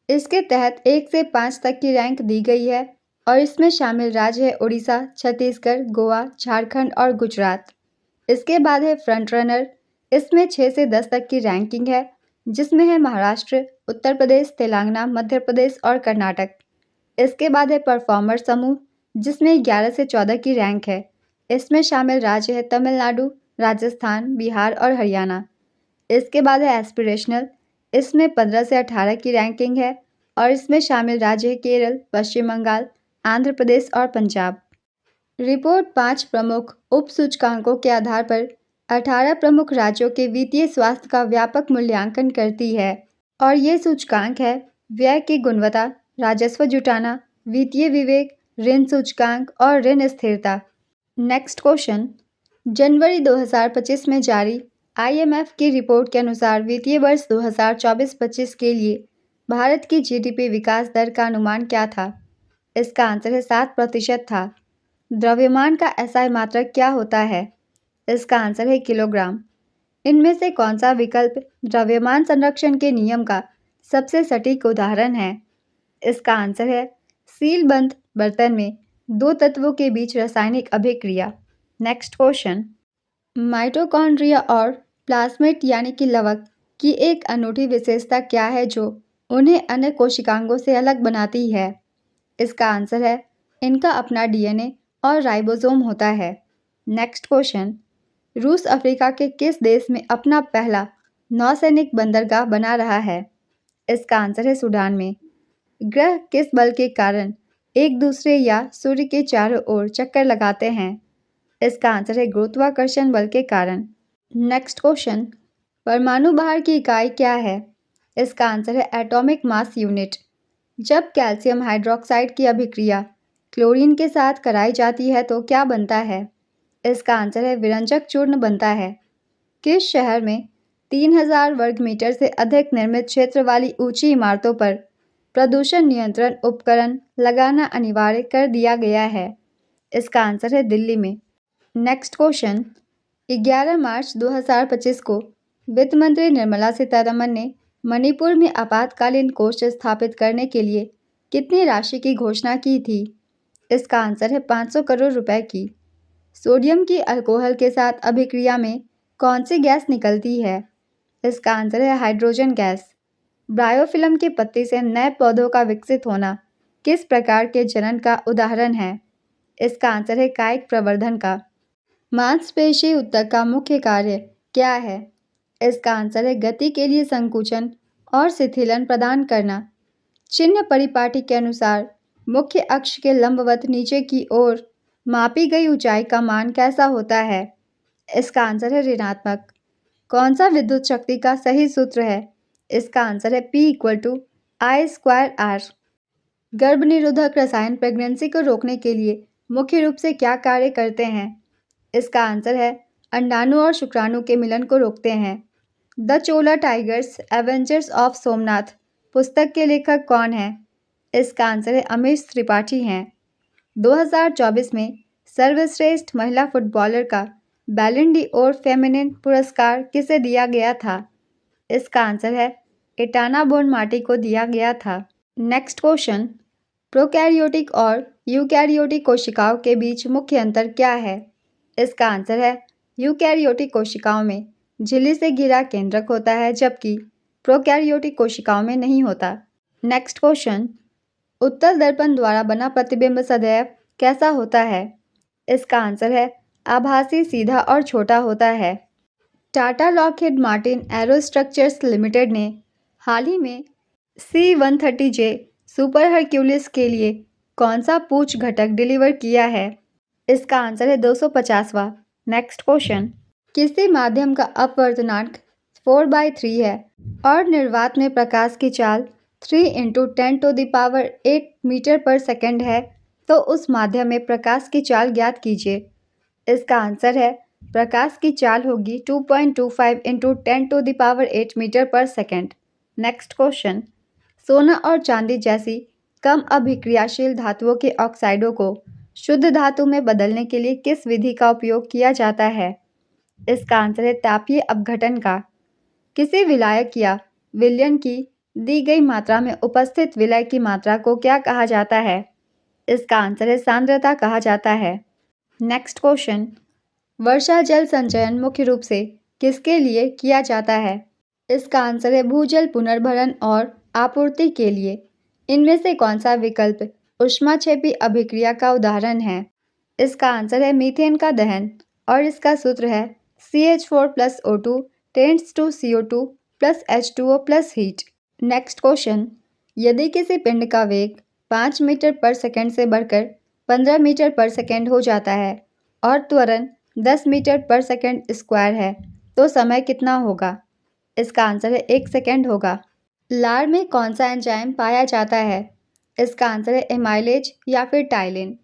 इसके तहत 1 से 5 तक की रैंक दी गई है और इसमें शामिल राज्य है उड़ीसा, छत्तीसगढ़, गोवा, झारखंड और गुजरात। इसके बाद है फ्रंट रनर। इसमें 6 से 10 तक की रैंकिंग है जिसमें है महाराष्ट्र, उत्तर प्रदेश, तेलंगाना, मध्य प्रदेश और कर्नाटक। इसके बाद है परफॉर्मर समूह, जिसमें 11 से 14 की रैंक है। इसमें शामिल राज्य है तमिलनाडु, राजस्थान, बिहार और हरियाणा। इसके बाद है एस्पिरेशनल, इसमें 15 से 18 की रैंकिंग है और इसमें शामिल राज्य है केरल, पश्चिम बंगाल, आंध्र प्रदेश और पंजाब। रिपोर्ट 5 प्रमुख उप सूचकांकों के आधार पर 18 प्रमुख राज्यों के वित्तीय स्वास्थ्य का व्यापक मूल्यांकन करती है और ये सूचकांक है व्यय की गुणवत्ता, राजस्व जुटाना, वित्तीय विवेक, ऋण सूचकांक और ऋण स्थिरता। नेक्स्ट क्वेश्चन, जनवरी 2025 में जारी IMF की रिपोर्ट के अनुसार वित्तीय वर्ष 2024-25 के लिए भारत की GDP विकास दर का अनुमान क्या था? इसका आंसर है 7% था। द्रव्यमान का SI मात्रक क्या होता है? इसका आंसर है किलोग्राम। इनमें से कौन सा विकल्प द्रव्यमान संरक्षण के नियम का सबसे सटीक उदाहरण है? इसका आंसर है सीलबंद बर्तन में 2 तत्वों के बीच रासायनिक अभिक्रिया। नेक्स्ट क्वेश्चन, माइटोकॉन्ड्रिया और प्लाज्मिड यानी कि लवक की एक अनूठी विशेषता क्या है जो उन्हें अन्य कोशिकांगों से अलग बनाती है? इसका आंसर है इनका अपना DNA और राइबोसोम होता है। नेक्स्ट क्वेश्चन, रूस अफ्रीका के किस देश में अपना पहला नौसैनिक बंदरगाह बना रहा है? इसका आंसर है सूडान में। ग्रह किस बल के कारण एक दूसरे या सूर्य के चारों ओर चक्कर लगाते हैं? इसका आंसर है गुरुत्वाकर्षण बल के कारण। नेक्स्ट क्वेश्चन, परमाणु भार की इकाई क्या है? इसका आंसर है एटॉमिक मास यूनिट। जब कैल्शियम हाइड्रोक्साइड की अभिक्रिया क्लोरीन के साथ कराई जाती है तो क्या बनता है? इसका आंसर है विरंजक चूर्ण बनता है। किस शहर में 3000 वर्ग मीटर से अधिक निर्मित क्षेत्र वाली ऊंची इमारतों पर प्रदूषण नियंत्रण उपकरण लगाना अनिवार्य कर दिया गया है? इसका आंसर है दिल्ली में। नेक्स्ट क्वेश्चन, 11 मार्च 2025 को वित्त मंत्री निर्मला सीतारमण ने मणिपुर में आपातकालीन कोष स्थापित करने के लिए कितनी राशि की घोषणा की थी? इसका आंसर है 500 करोड़ रुपए की। सोडियम की अल्कोहल के साथ अभिक्रिया में कौन सी गैस निकलती है? इसका आंसर है हाइड्रोजन गैस। ब्रायोफिल्म की पत्ती से नए पौधों का विकसित होना किस प्रकार के जनन का उदाहरण है? इसका आंसर है कायिक प्रवर्धन का। मांसपेशी ऊतक का मुख्य कार्य क्या है? इसका आंसर है गति के लिए संकुचन और शिथिलन प्रदान करना। चिन्ह परिपाटी के अनुसार मुख्य अक्ष के लंबवत नीचे की ओर मापी गई ऊंचाई का मान कैसा होता है? इसका आंसर है ऋणात्मक। कौन सा विद्युत शक्ति का सही सूत्र है? इसका आंसर है P = I²R। गर्भनिरोधक रसायन प्रेगनेंसी को रोकने के लिए मुख्य रूप से क्या कार्य करते हैं? इसका आंसर है अंडाणु और शुक्राणु के मिलन को रोकते हैं। The Chola tigers Avengers of Somnath पुस्तक के लेखक कौन है? इसका आंसर है अमीश त्रिपाठी हैं। 2024 में सर्वश्रेष्ठ महिला फुटबॉलर का बैलन डी'ओर फेमिनिन पुरस्कार किसे दिया गया था? इसका आंसर है एटाना बोनमाटी को दिया गया था। नेक्स्ट क्वेश्चन, प्रोकैरियोटिक और यूकैरियोटिक कोशिकाओं के बीच मुख्य अंतर क्या है? इसका आंसर है यूकैरियोटिक कोशिकाओं में झिल्ली से घिरा केंद्रक होता है जबकि प्रोकैरियोटिक कोशिकाओं में नहीं होता। नेक्स्ट क्वेश्चन, उत्तल दर्पण द्वारा बना प्रतिबिंब सदैव कैसा होता है? इसका आंसर है आभासी, सीधा और छोटा होता है। टाटा लॉकहीड मार्टिन एरोस्ट्रक्चर्स लिमिटेड ने हाल ही में C-130J सुपर हरक्यूलिस के लिए कौन सा पूछ घटक डिलीवर किया है? इसका आंसर है 250वां। नेक्स्ट क्वेश्चन, किसी माध्यम का अपवर्तनांक 4/3 है और निर्वात में प्रकाश की चाल 3 × 10⁸ मीटर पर सेकंड है तो उस माध्यम में प्रकाश की चाल ज्ञात कीजिए। इसका आंसर है प्रकाश की चाल होगी 2.25 × 10⁸ मीटर पर सेकंड। नेक्स्ट क्वेश्चन, सोना और चांदी जैसी कम अभिक्रियाशील धातुओं के ऑक्साइडों को शुद्ध धातु में बदलने के लिए किस विधि का उपयोग किया जाता है? इसका आंसर है तापीय अपघटन का। किसी विलायक या विलयन की दी गई मात्रा में उपस्थित विलय की मात्रा को क्या कहा जाता है? इसका आंसर है सांद्रता कहा जाता है। नेक्स्ट क्वेश्चन, वर्षा जल संचयन मुख्य रूप से किसके लिए किया जाता है? इसका आंसर है भूजल पुनर्भरण और आपूर्ति के लिए। इनमें से कौन सा विकल्प ऊष्माक्षेपी अभिक्रिया का उदाहरण है? इसका आंसर है मीथेन का दहन और इसका सूत्र है CH4 plus O2 tends to CO2 plus H2O plus heat. Next question, यदि किसी पिंड का वेग 5 मीटर पर सेकंड से बढ़कर 15 मीटर पर सेकंड हो जाता है और त्वरण 10 मीटर पर सेकंड स्क्वायर है तो समय कितना होगा? इसका आंसर है 1 सेकंड होगा। लार में कौन सा एंजाइम पाया जाता है? इसका आंसर है एमाइलेज या फिर टाइलिन।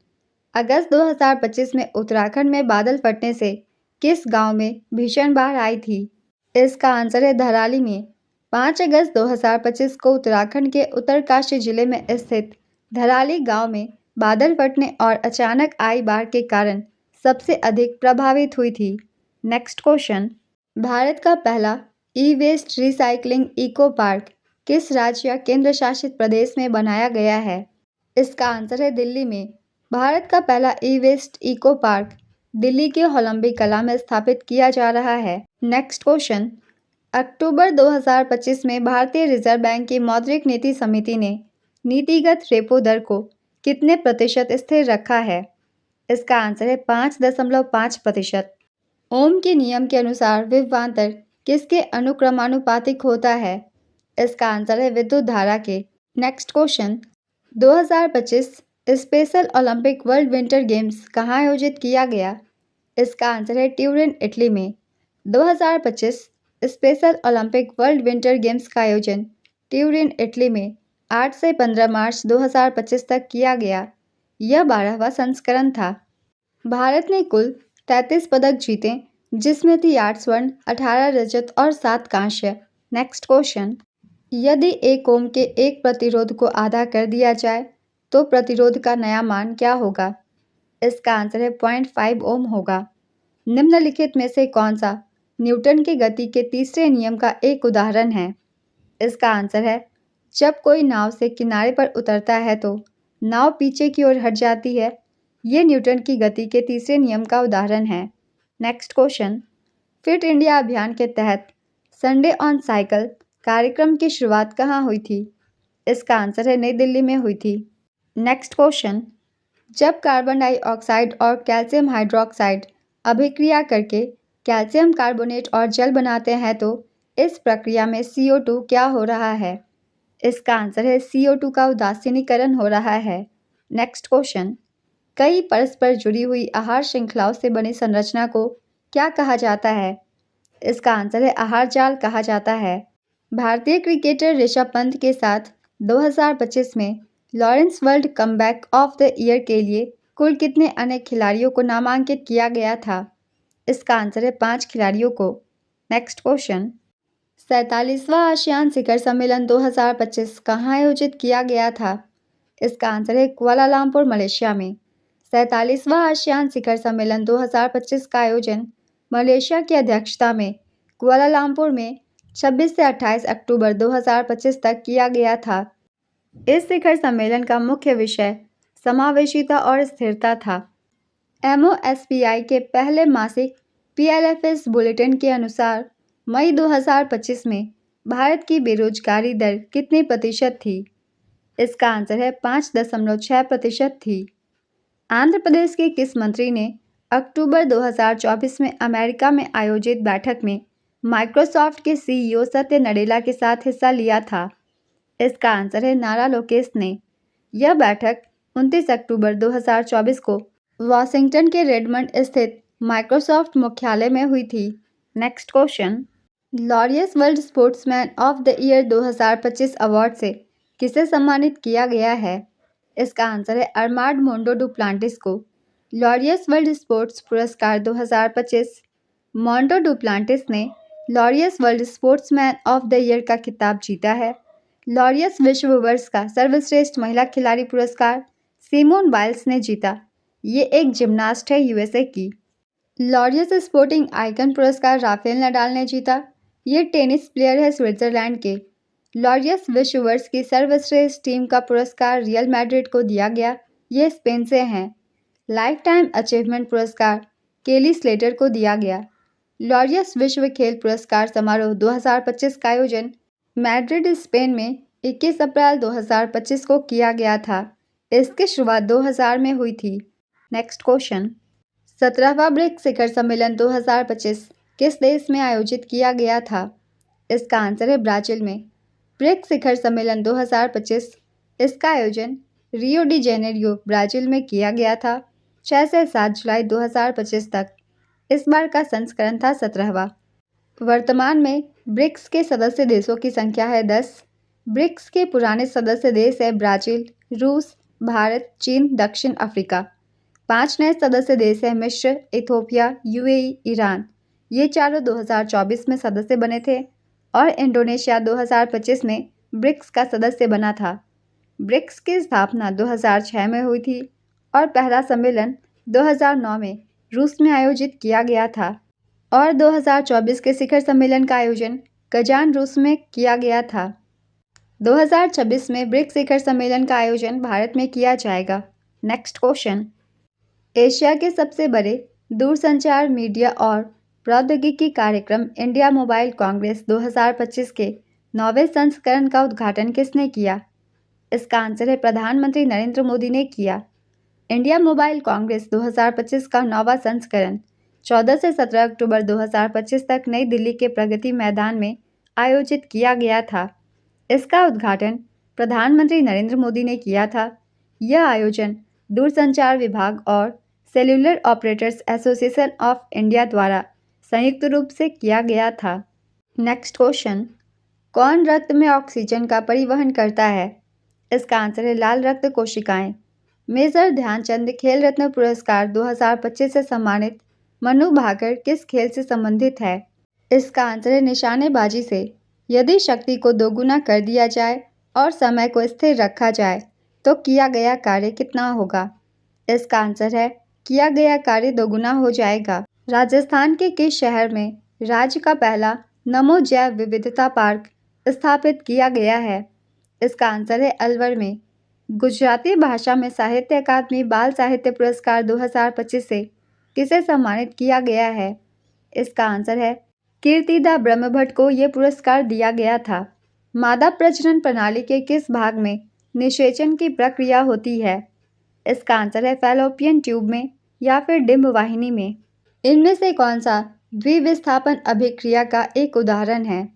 अगस्त 2025 में उत्तराखंड में बादल फटने से किस गांव में भीषण बाढ़ आई थी? इसका आंसर है धराली में। 5 अगस्त 2025 को उत्तराखंड के उत्तरकाशी जिले में स्थित धराली गांव में बादल फटने और अचानक आई बाढ़ के कारण सबसे अधिक प्रभावित हुई थी। नेक्स्ट क्वेश्चन, भारत का पहला ई वेस्ट रिसाइकलिंग इको पार्क किस राज्य या केंद्र शासित प्रदेश में बनाया गया है? इसका आंसर है दिल्ली में। भारत का पहला ई वेस्ट इको पार्क दिल्ली के होलंबी कला में स्थापित किया जा रहा है। नेक्स्ट क्वेश्चन, अक्टूबर 2025 में भारतीय रिजर्व बैंक की मौद्रिक नीति समिति ने नीतिगत रेपो दर को कितने प्रतिशत स्थिर रखा है? इसका आंसर है 5.5%। ओम के नियम के अनुसार विभवांतर किसके अनुक्रमानुपातिक होता है? इसका आंसर है विद्युत धारा के। Next question, 2025 special Olympic world winter games कहाँ आयोजित किया गया? इसका आंसर है ट्यूरिन, इटली में। 2025 special Olympic world winter games का आयोजन ट्यूरिन, इटली में 8 से 15 मार्च 2025 तक किया गया। यह 12वां संस्करण था। भारत ने कुल 33 पदक जीते जिसमें थी 8 स्वर्ण, 18 रजत और 7 कांस्य। नेक्स्ट क्वेश्चन, यदि एक ओम के एक प्रतिरोध को आधा कर दिया जाए तो प्रतिरोध का नया मान क्या होगा? इसका आंसर है 0.5 ओम होगा। निम्नलिखित में से कौन सा न्यूटन की गति के तीसरे नियम का एक उदाहरण है? इसका आंसर है जब कोई नाव से किनारे पर उतरता है तो नाव पीछे की ओर हट जाती है। ये न्यूटन की गति के तीसरे नियम का उदाहरण है। नेक्स्ट क्वेश्चन, फिट इंडिया अभियान के तहत संडे ऑन साइकिल कार्यक्रम की शुरुआत कहाँ हुई थी? इसका आंसर है नई दिल्ली में हुई थी। नेक्स्ट क्वेश्चन, जब कार्बन डाइऑक्साइड और कैल्शियम हाइड्रोक्साइड अभिक्रिया करके कैल्शियम कार्बोनेट और जल बनाते हैं तो इस प्रक्रिया में CO2 क्या हो रहा है? इसका आंसर है CO2 का उदासीनीकरण हो रहा है। नेक्स्ट क्वेश्चन, कई परस्पर जुड़ी हुई आहार श्रृंखलाओं से बनी संरचना को क्या कहा जाता है? इसका आंसर है आहार जाल कहा जाता है। भारतीय क्रिकेटर ऋषभ पंत के साथ 2025 में Lawrence world comeback of the year के लिए कुल कितने अन्य खिलाड़ियों को नामांकित किया गया था? इसका आंसर है 5 खिलाड़ियों को। नेक्स्ट क्वेश्चन, 47वां आसियान शिखर सम्मेलन 2025 कहाँ आयोजित किया गया था? इसका आंसर है कुआलालंपुर, मलेशिया में। 47वां आसियान शिखर सम्मेलन 2025 का आयोजन मलेशिया की अध्यक्षता में कुआलालंपुर में 26 से 28 अक्टूबर 2025 तक किया गया था। इस शिखर सम्मेलन का मुख्य विषय समावेशिता और स्थिरता था। MOSPI के पहले मासिक PLFS बुलेटिन के अनुसार मई 2025 में भारत की बेरोजगारी दर कितने प्रतिशत थी? इसका आंसर है 5.6% थी। आंध्र प्रदेश के किस मंत्री ने अक्टूबर 2024 में अमेरिका में आयोजित बैठक में माइक्रोसॉफ्ट के CEO सत्य नडेला के साथ हिस्सा लिया था? इसका आंसर है नारा लोकेश ने। यह बैठक 29 अक्टूबर 2024 को वाशिंगटन के रेडमंड स्थित माइक्रोसॉफ्ट मुख्यालय में हुई थी। Next question, Laureus world sportsman of the year 2025 award से किसे सम्मानित किया गया है? इसका आंसर है अरमांड मोंडो डुप्लांटिस को। लॉरियस वर्ल्ड स्पोर्ट्स पुरस्कार 2025 मोंडो डुप्लांटिस ने Laureus world sportsman of the year का खिताब जीता है। लॉरियस विश्व वर्ष का सर्वश्रेष्ठ महिला खिलाड़ी पुरस्कार सिमोन बाइल्स ने जीता। ये एक जिम्नास्ट है USA की। लॉरियस स्पोर्टिंग आइकन पुरस्कार राफेल नडाल ने जीता। ये टेनिस प्लेयर है स्विट्जरलैंड के। लॉरियस विश्व वर्ष की सर्वश्रेष्ठ टीम का पुरस्कार रियल मैड्रिड को दिया गया। ये स्पेन से हैं। लाइफ टाइम अचीवमेंट पुरस्कार केली स्लेटर को दिया गया। लॉरियस विश्व खेल पुरस्कार समारोह 2025 का आयोजन मैड्रिड, स्पेन में 21 अप्रैल 2025 को किया गया था। इसकी शुरुआत 2000 में हुई थी। नेक्स्ट क्वेश्चन, 17वां ब्रिक्स शिखर सम्मेलन 2025 किस देश में आयोजित किया गया था? इसका आंसर है ब्राजील में। ब्रिक्स शिखर सम्मेलन 2025 इसका आयोजन रियो डी जेनेरियो, ब्राजील में किया गया था 6 से 7 जुलाई 2025 तक। इस बार का संस्करण था 17वां। वर्तमान में ब्रिक्स के सदस्य देशों की संख्या है 10। ब्रिक्स के पुराने सदस्य देश है ब्राज़ील, रूस, भारत, चीन, दक्षिण अफ्रीका। 5 नए सदस्य देश है मिस्र, इथोपिया, यूएई, ईरान। ये चारों 2024 में सदस्य बने थे और इंडोनेशिया 2025 में ब्रिक्स का सदस्य बना था। ब्रिक्स की स्थापना 2006 में हुई थी और पहला सम्मेलन 2009 में रूस में आयोजित किया गया था और 2024 के शिखर सम्मेलन का आयोजन कजान, रूस में किया गया था। 2026 में ब्रिक्स शिखर सम्मेलन का आयोजन भारत में किया जाएगा। नेक्स्ट क्वेश्चन, एशिया के सबसे बड़े दूरसंचार, मीडिया और प्रौद्योगिकी कार्यक्रम इंडिया मोबाइल कांग्रेस 2025 के 9वें संस्करण का उद्घाटन किसने किया? इसका आंसर है प्रधानमंत्री नरेंद्र मोदी ने किया। इंडिया मोबाइल कांग्रेस 2025 का 9वां संस्करण 14 से 17 अक्टूबर 2025 तक नई दिल्ली के प्रगति मैदान में आयोजित किया गया था। इसका उद्घाटन प्रधानमंत्री नरेंद्र मोदी ने किया था। यह आयोजन दूरसंचार विभाग और cellular operators association of India द्वारा संयुक्त रूप से किया गया था। नेक्स्ट क्वेश्चन, कौन रक्त में ऑक्सीजन का परिवहन करता है? इसका आंसर है लाल रक्त कोशिकाएं। मेजर ध्यानचंद खेल रत्न पुरस्कार 2025 से सम्मानित मनु भाकर किस खेल से संबंधित है? इसका आंसर है निशानेबाजी से। यदि शक्ति को दोगुना कर दिया जाए और समय को स्थिर रखा जाए तो किया गया कार्य कितना होगा? इसका आंसर है किया गया कार्य दोगुना हो जाएगा। राजस्थान के किस शहर में राज्य का पहला नमो जैव विविधता पार्क स्थापित किया गया है? इसका आंसर है अलवर में। गुजराती भाषा में साहित्य अकादमी बाल साहित्य पुरस्कार 2025 से किसे सम्मानित किया गया है? इसका आंसर है कीर्तिदा ब्रह्मभट्ट को यह पुरस्कार दिया गया था। मादा प्रजनन प्रणाली के किस भाग में निषेचन की प्रक्रिया होती है? इसका आंसर है फैलोपियन ट्यूब में या फिर डिंब वाहिनी में। इनमें से कौन सा द्विविस्थापन अभिक्रिया का एक उदाहरण है?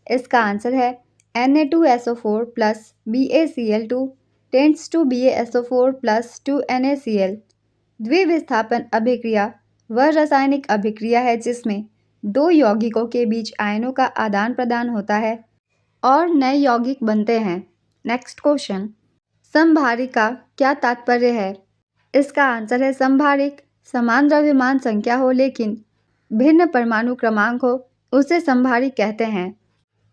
इसका आंसर है Na2SO4 plus BaCl2 tends to BaSO4 plus 2NaCl। द्विविस्थापन अभिक्रिया वह रासायनिक अभिक्रिया है जिसमें दो यौगिकों के बीच आयनों का आदान प्रदान होता है और नए यौगिक बनते हैं। नेक्स्ट क्वेश्चन, समभारिक का क्या तात्पर्य है? इसका आंसर है समभारिक समान द्रव्यमान संख्या हो लेकिन भिन्न परमाणु क्रमांक हो उसे समभारिक कहते हैं।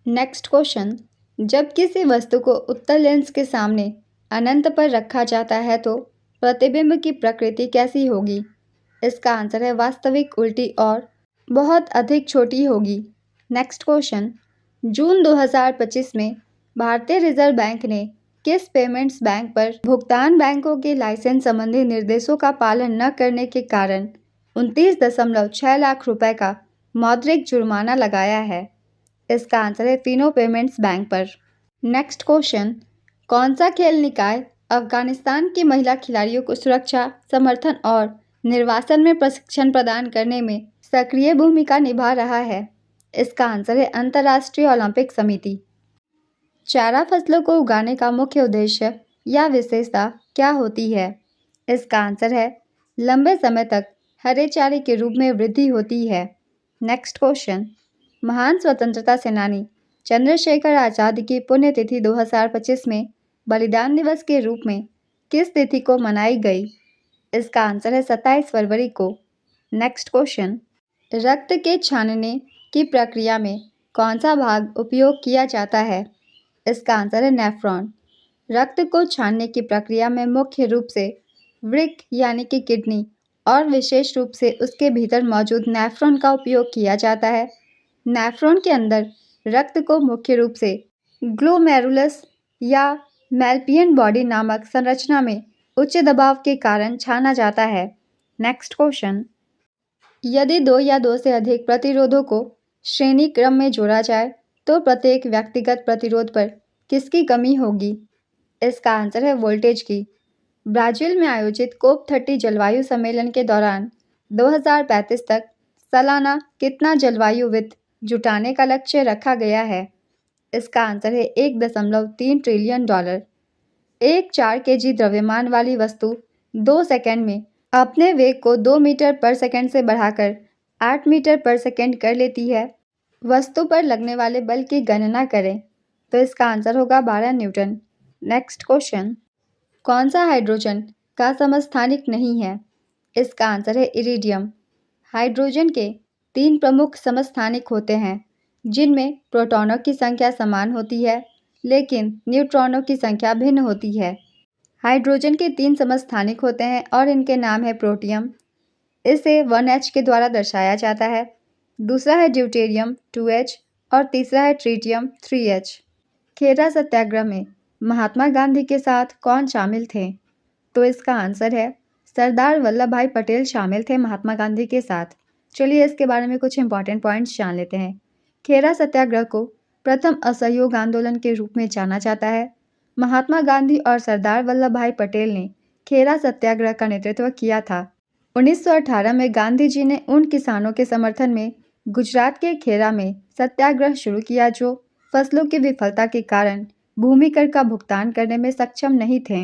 नेक्स्ट क्वेश्चन, जब किसी वस्तु को उत्तल लेंस के सामने अनंत पर रखा जाता है तो प्रतिबिंब की प्रकृति कैसी होगी? इसका आंसर है वास्तविक, उल्टी और बहुत अधिक छोटी होगी। नेक्स्ट क्वेश्चन, जून 2025 में भारतीय रिजर्व बैंक ने किस पेमेंट्स बैंक पर भुगतान बैंकों के लाइसेंस संबंधी निर्देशों का पालन न करने के कारण 29.6 लाख रुपए का मौद्रिक जुर्माना लगाया है? इसका आंसर है फिनो पेमेंट्स बैंक पर। नेक्स्ट क्वेश्चन, कौन सा खेल निकाय अफगानिस्तान की महिला खिलाड़ियों को सुरक्षा, समर्थन और निर्वासन में प्रशिक्षण प्रदान करने में सक्रिय भूमिका निभा रहा है? इसका आंसर है अंतर्राष्ट्रीय ओलंपिक समिति। चारा फसलों को उगाने का मुख्य उद्देश्य या विशेषता क्या होती है? इसका आंसर है लंबे समय तक हरे चारे के रूप में वृद्धि होती है। नेक्स्ट क्वेश्चन, महान स्वतंत्रता सेनानी चंद्रशेखर आज़ाद की पुण्यतिथि 2025 में बलिदान दिवस के रूप में किस तिथि को मनाई गई? इसका आंसर है 27 फरवरी को। नेक्स्ट क्वेश्चन, रक्त के छानने की प्रक्रिया में कौन सा भाग उपयोग किया जाता है? इसका आंसर है नेफ्रॉन। रक्त को छानने की प्रक्रिया में मुख्य रूप से वृक्क यानी कि किडनी और विशेष रूप से उसके भीतर मौजूद नेफ्रॉन का उपयोग किया जाता है। नेफ्रॉन के अंदर रक्त को मुख्य रूप से ग्लोमेरुलस या मेल्पियन बॉडी नामक संरचना में उच्च दबाव के कारण छाना जाता है। नेक्स्ट क्वेश्चन, यदि दो या दो से अधिक प्रतिरोधों को श्रेणी क्रम में जोड़ा जाए तो प्रत्येक व्यक्तिगत प्रतिरोध पर किसकी कमी होगी? इसका आंसर है वोल्टेज की। ब्राज़ील में आयोजित COP30 जलवायु सम्मेलन के दौरान 2035 तक सालाना कितना जलवायु वित्त जुटाने का लक्ष्य रखा गया है? इसका आंसर है $1.3 ट्रिलियन। एक 4 केजी द्रव्यमान वाली वस्तु 2 सेकंड में अपने वेग को 2 मीटर पर सेकंड से बढ़ाकर 8 मीटर पर सेकंड कर लेती है। वस्तु पर लगने वाले बल की गणना करें तो इसका आंसर होगा 12 न्यूटन। नेक्स्ट क्वेश्चन, कौन सा हाइड्रोजन का समस्थानिक नहीं है? इसका आंसर है इरिडियम। हाइड्रोजन के 3 प्रमुख समस्थानिक होते हैं जिनमें प्रोटॉनों की संख्या समान होती है लेकिन न्यूट्रॉनों की संख्या भिन्न होती है। हाइड्रोजन के 3 समस्थानिक होते हैं और इनके नाम है प्रोटियम, इसे 1H के द्वारा दर्शाया जाता है। दूसरा है ड्यूटेरियम 2H और तीसरा है ट्रिटियम 3H। खेरा सत्याग्रह में महात्मा गांधी के साथ कौन शामिल थे? तो इसका आंसर है सरदार वल्लभ भाई पटेल शामिल थे महात्मा गांधी के साथ। चलिए इसके बारे में कुछ इंपॉर्टेंट पॉइंट्स जान लेते हैं। खेरा सत्याग्रह को प्रथम असहयोग आंदोलन के रूप में जाना जाता है। महात्मा गांधी और सरदार वल्लभ भाई पटेल ने खेरा सत्याग्रह का नेतृत्व किया था। 1918 में गांधी जी ने उन किसानों के समर्थन में गुजरात के खेरा में सत्याग्रह शुरू किया जो फसलों की विफलता के कारण भूमि कर का भुगतान करने में सक्षम नहीं थे।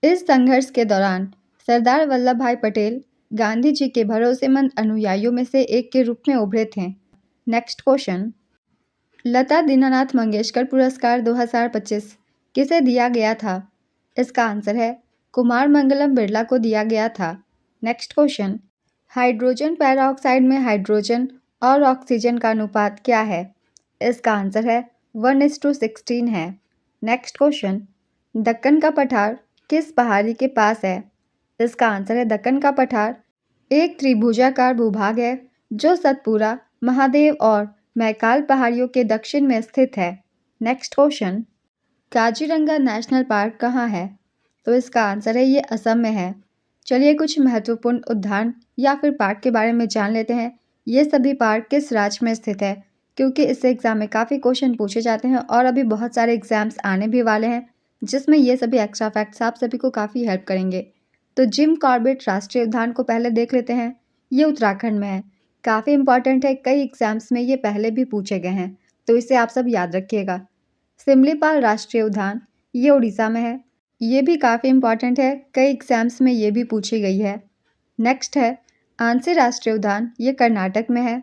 इस संघर्ष के दौरान सरदार वल्लभ भाई पटेल गांधी जी के भरोसेमंद अनुयायियों में से एक के रूप में उभरे थे। नेक्स्ट क्वेश्चन, लता दीनानाथ मंगेशकर पुरस्कार 2025 किसे दिया गया था? इसका आंसर है कुमार मंगलम बिरला को दिया गया था। नेक्स्ट क्वेश्चन, हाइड्रोजन पेरोक्साइड में हाइड्रोजन और ऑक्सीजन का अनुपात क्या है? इसका आंसर है 1:16 है। नेक्स्ट क्वेश्चन, दक्कन का पठार किस पहाड़ी के पास है? इसका आंसर है दक्कन का पठार एक त्रिभुजाकार भूभाग है जो सतपुरा, महादेव और मैकाल पहाड़ियों के दक्षिण में स्थित है। Next question, Kaziranga national park कहाँ है? तो इसका आंसर है ये असम में है। चलिए कुछ महत्वपूर्ण उद्यान या फिर पार्क के बारे में जान लेते हैं। ये सभी पार्क किस राज्य में स्थित है, क्योंकि इस एग्ज़ाम में काफ़ी क्वेश्चन पूछे जाते हैं और अभी बहुत सारे एग्जाम्स आने भी वाले हैं जिसमें ये सभी एक्स्ट्रा फैक्ट्स आप सभी को काफ़ी हेल्प करेंगे। तो जिम कॉर्बेट राष्ट्रीय उद्यान को पहले देख लेते हैं। ये उत्तराखंड में है, काफ़ी इंपॉर्टेंट है, कई एग्जाम्स में ये पहले भी पूछे गए हैं तो इसे आप सब याद रखिएगा। सिमलीपाल राष्ट्रीय उद्यान ये उड़ीसा में है, ये भी काफ़ी इंपॉर्टेंट है, कई एग्जाम्स में ये भी पूछी गई है। नेक्स्ट है आंसी राष्ट्रीय उद्यान, ये कर्नाटक में है।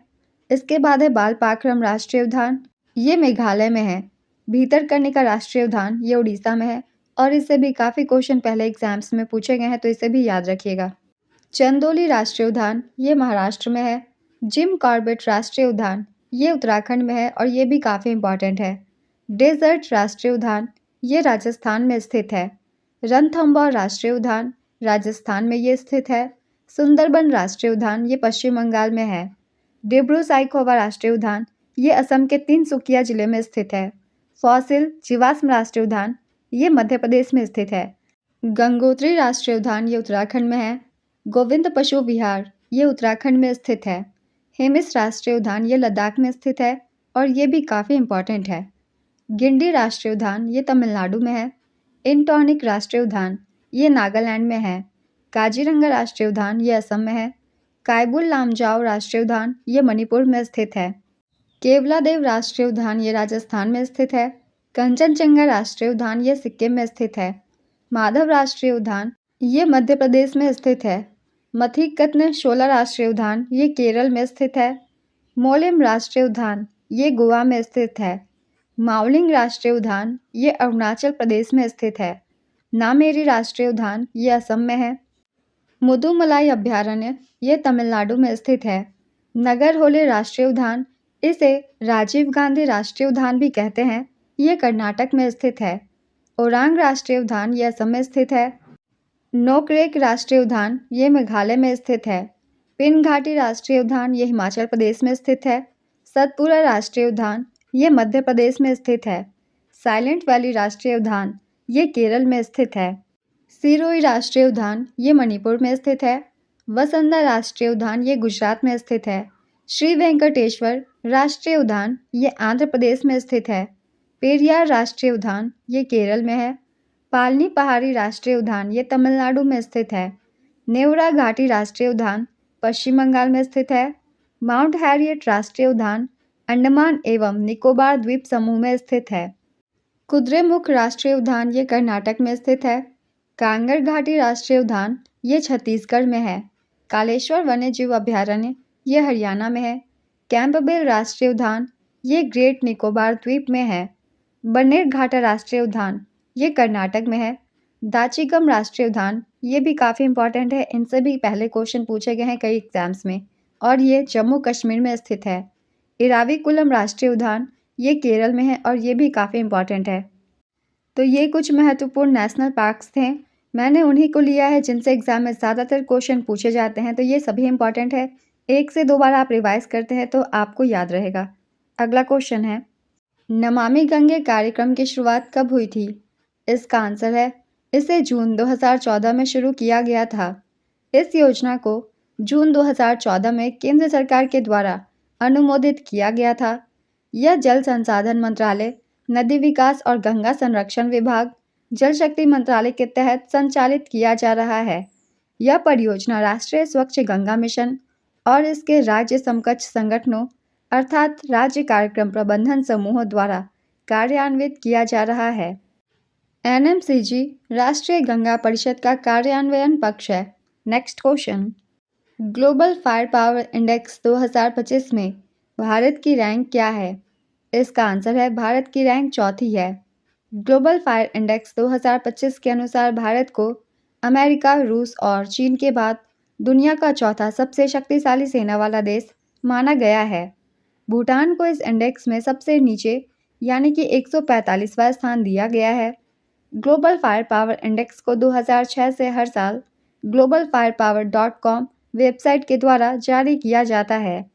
इसके बाद है बालपाक्रम राष्ट्रीय उद्यान, ये मेघालय में है। भीतरकनिका राष्ट्रीय उद्यान ये उड़ीसा में है और इससे भी काफ़ी क्वेश्चन पहले एग्जाम्स में पूछे गए हैं तो इसे भी याद रखिएगा। चंदोली राष्ट्रीय उद्यान ये महाराष्ट्र में है। जिम कॉर्बेट राष्ट्रीय उद्यान ये उत्तराखंड में है और ये भी काफ़ी इंपॉर्टेंट है। डेजर्ट राष्ट्रीय उद्यान ये राजस्थान में स्थित है। रणथंभौर राष्ट्रीय उद्यान राजस्थान में ये स्थित है। सुंदरबन राष्ट्रीय उद्यान ये पश्चिम बंगाल में है। डिब्रू साइखोवा राष्ट्रीय उद्यान ये असम के तिनसुकिया जिले में स्थित है। फॉसिल जीवाश्म राष्ट्रीय उद्यान ये मध्य प्रदेश में स्थित है। गंगोत्री राष्ट्रीय उद्यान ये उत्तराखंड में है। गोविंद पशु विहार ये उत्तराखंड में स्थित है। हेमिस राष्ट्रीय उद्यान ये लद्दाख में स्थित है और ये भी काफ़ी इंपॉर्टेंट है। गिंडी राष्ट्रीय उद्यान ये तमिलनाडु में है। इंटॉनिक राष्ट्रीय उद्यान ये नागालैंड में है। काजीरंगा राष्ट्रीय उद्यान ये असम में है। कायबुल लामजाओ राष्ट्रीय उद्यान ये मणिपुर में स्थित है। केवलादेव राष्ट्रीय उद्यान ये राजस्थान में स्थित है। कंचनजंगा राष्ट्रीय उद्यान ये सिक्किम में स्थित है। माधव राष्ट्रीय उद्यान ये मध्य प्रदेश में स्थित है। मथिकतन शोला राष्ट्रीय उद्यान ये केरल में स्थित है। मोलिम राष्ट्रीय उद्यान ये गोवा में स्थित है। मावलिंग राष्ट्रीय उद्यान ये अरुणाचल प्रदेश में स्थित है। नामेरी राष्ट्रीय उद्यान ये असम में है। मुदुमलाई अभयारण्य ये तमिलनाडु में स्थित है। नगरहोले राष्ट्रीय उद्यान इसे राजीव गांधी राष्ट्रीय उद्यान भी कहते हैं, ये कर्नाटक में स्थित है। ओरांग राष्ट्रीय उद्यान ये असम में स्थित है। नोकरेक राष्ट्रीय उद्यान ये मेघालय में स्थित है। पिन घाटी राष्ट्रीय उद्यान ये हिमाचल प्रदेश में स्थित है। सतपुरा राष्ट्रीय उद्यान ये मध्य प्रदेश में स्थित है। साइलेंट वैली राष्ट्रीय उद्यान ये केरल में स्थित है। सिरोही राष्ट्रीय उद्यान ये मणिपुर में स्थित है। वसंदा राष्ट्रीय उद्यान ये गुजरात में स्थित है। श्री वेंकटेश्वर राष्ट्रीय उद्यान ये आंध्र प्रदेश में स्थित है। पेरियार राष्ट्रीय उद्यान ये केरल में है। पालनी पहाड़ी राष्ट्रीय उद्यान ये तमिलनाडु में स्थित है। नेवरा घाटी राष्ट्रीय उद्यान पश्चिम बंगाल में स्थित है। माउंट हैरियट राष्ट्रीय उद्यान अंडमान एवं निकोबार द्वीप समूह में स्थित है। कुद्रेमुख राष्ट्रीय उद्यान ये कर्नाटक में स्थित है। कांगड़ घाटी राष्ट्रीय उद्यान ये छत्तीसगढ़ में है। कालेश्वर वन्यजीव अभयारण्य ये हरियाणा में है। कैंपबेल राष्ट्रीय उद्यान ये ग्रेट निकोबार द्वीप में है। बन्नेर घाटा राष्ट्रीय उद्यान ये कर्नाटक में है। दाचीगम राष्ट्रीय उद्यान ये भी काफ़ी इंपॉर्टेंट है, इनसे भी पहले क्वेश्चन पूछे गए हैं कई एग्जाम्स में, और ये जम्मू कश्मीर में स्थित है। इराविकुलम राष्ट्रीय उद्यान ये केरल में है और ये भी काफ़ी इंपॉर्टेंट है। तो ये कुछ महत्वपूर्ण नेशनल पार्क्स थे, मैंने उन्हीं को लिया है जिनसे एग्जाम में ज़्यादातर क्वेश्चन पूछे जाते हैं, तो ये सभी इंपॉर्टेंट है। 1 से 2 बार आप रिवाइज करते हैं तो आपको याद रहेगा। अगला क्वेश्चन है, नमामि गंगे कार्यक्रम की शुरुआत कब हुई थी? इसका आंसर है, इसे जून 2014 में शुरू किया गया था। इस योजना को जून 2014 में केंद्र सरकार के द्वारा अनुमोदित किया गया था। यह जल संसाधन मंत्रालय, नदी विकास और गंगा संरक्षण विभाग, जल शक्ति मंत्रालय के तहत संचालित किया जा रहा है। यह परियोजना राष्ट्रीय स्वच्छ गंगा मिशन और इसके राज्य समकक्ष संगठनों अर्थात राज्य कार्यक्रम प्रबंधन समूहों द्वारा कार्यान्वित किया जा रहा है। NMCG राष्ट्रीय गंगा परिषद का कार्यान्वयन पक्ष है। Next question, global fire power index 2025 में भारत की रैंक क्या है? इसका आंसर है, भारत की रैंक चौथी है। ग्लोबल फायर इंडेक्स 2025 के अनुसार भारत को अमेरिका, रूस और चीन के बाद दुनिया का चौथा सबसे शक्तिशाली सेना वाला देश माना गया है। भूटान को इस इंडेक्स में सबसे नीचे यानी कि 145वां स्थान दिया गया है। ग्लोबल फायर पावर इंडेक्स को 2006 से हर साल globalfirepower.com वेबसाइट के द्वारा जारी किया जाता है।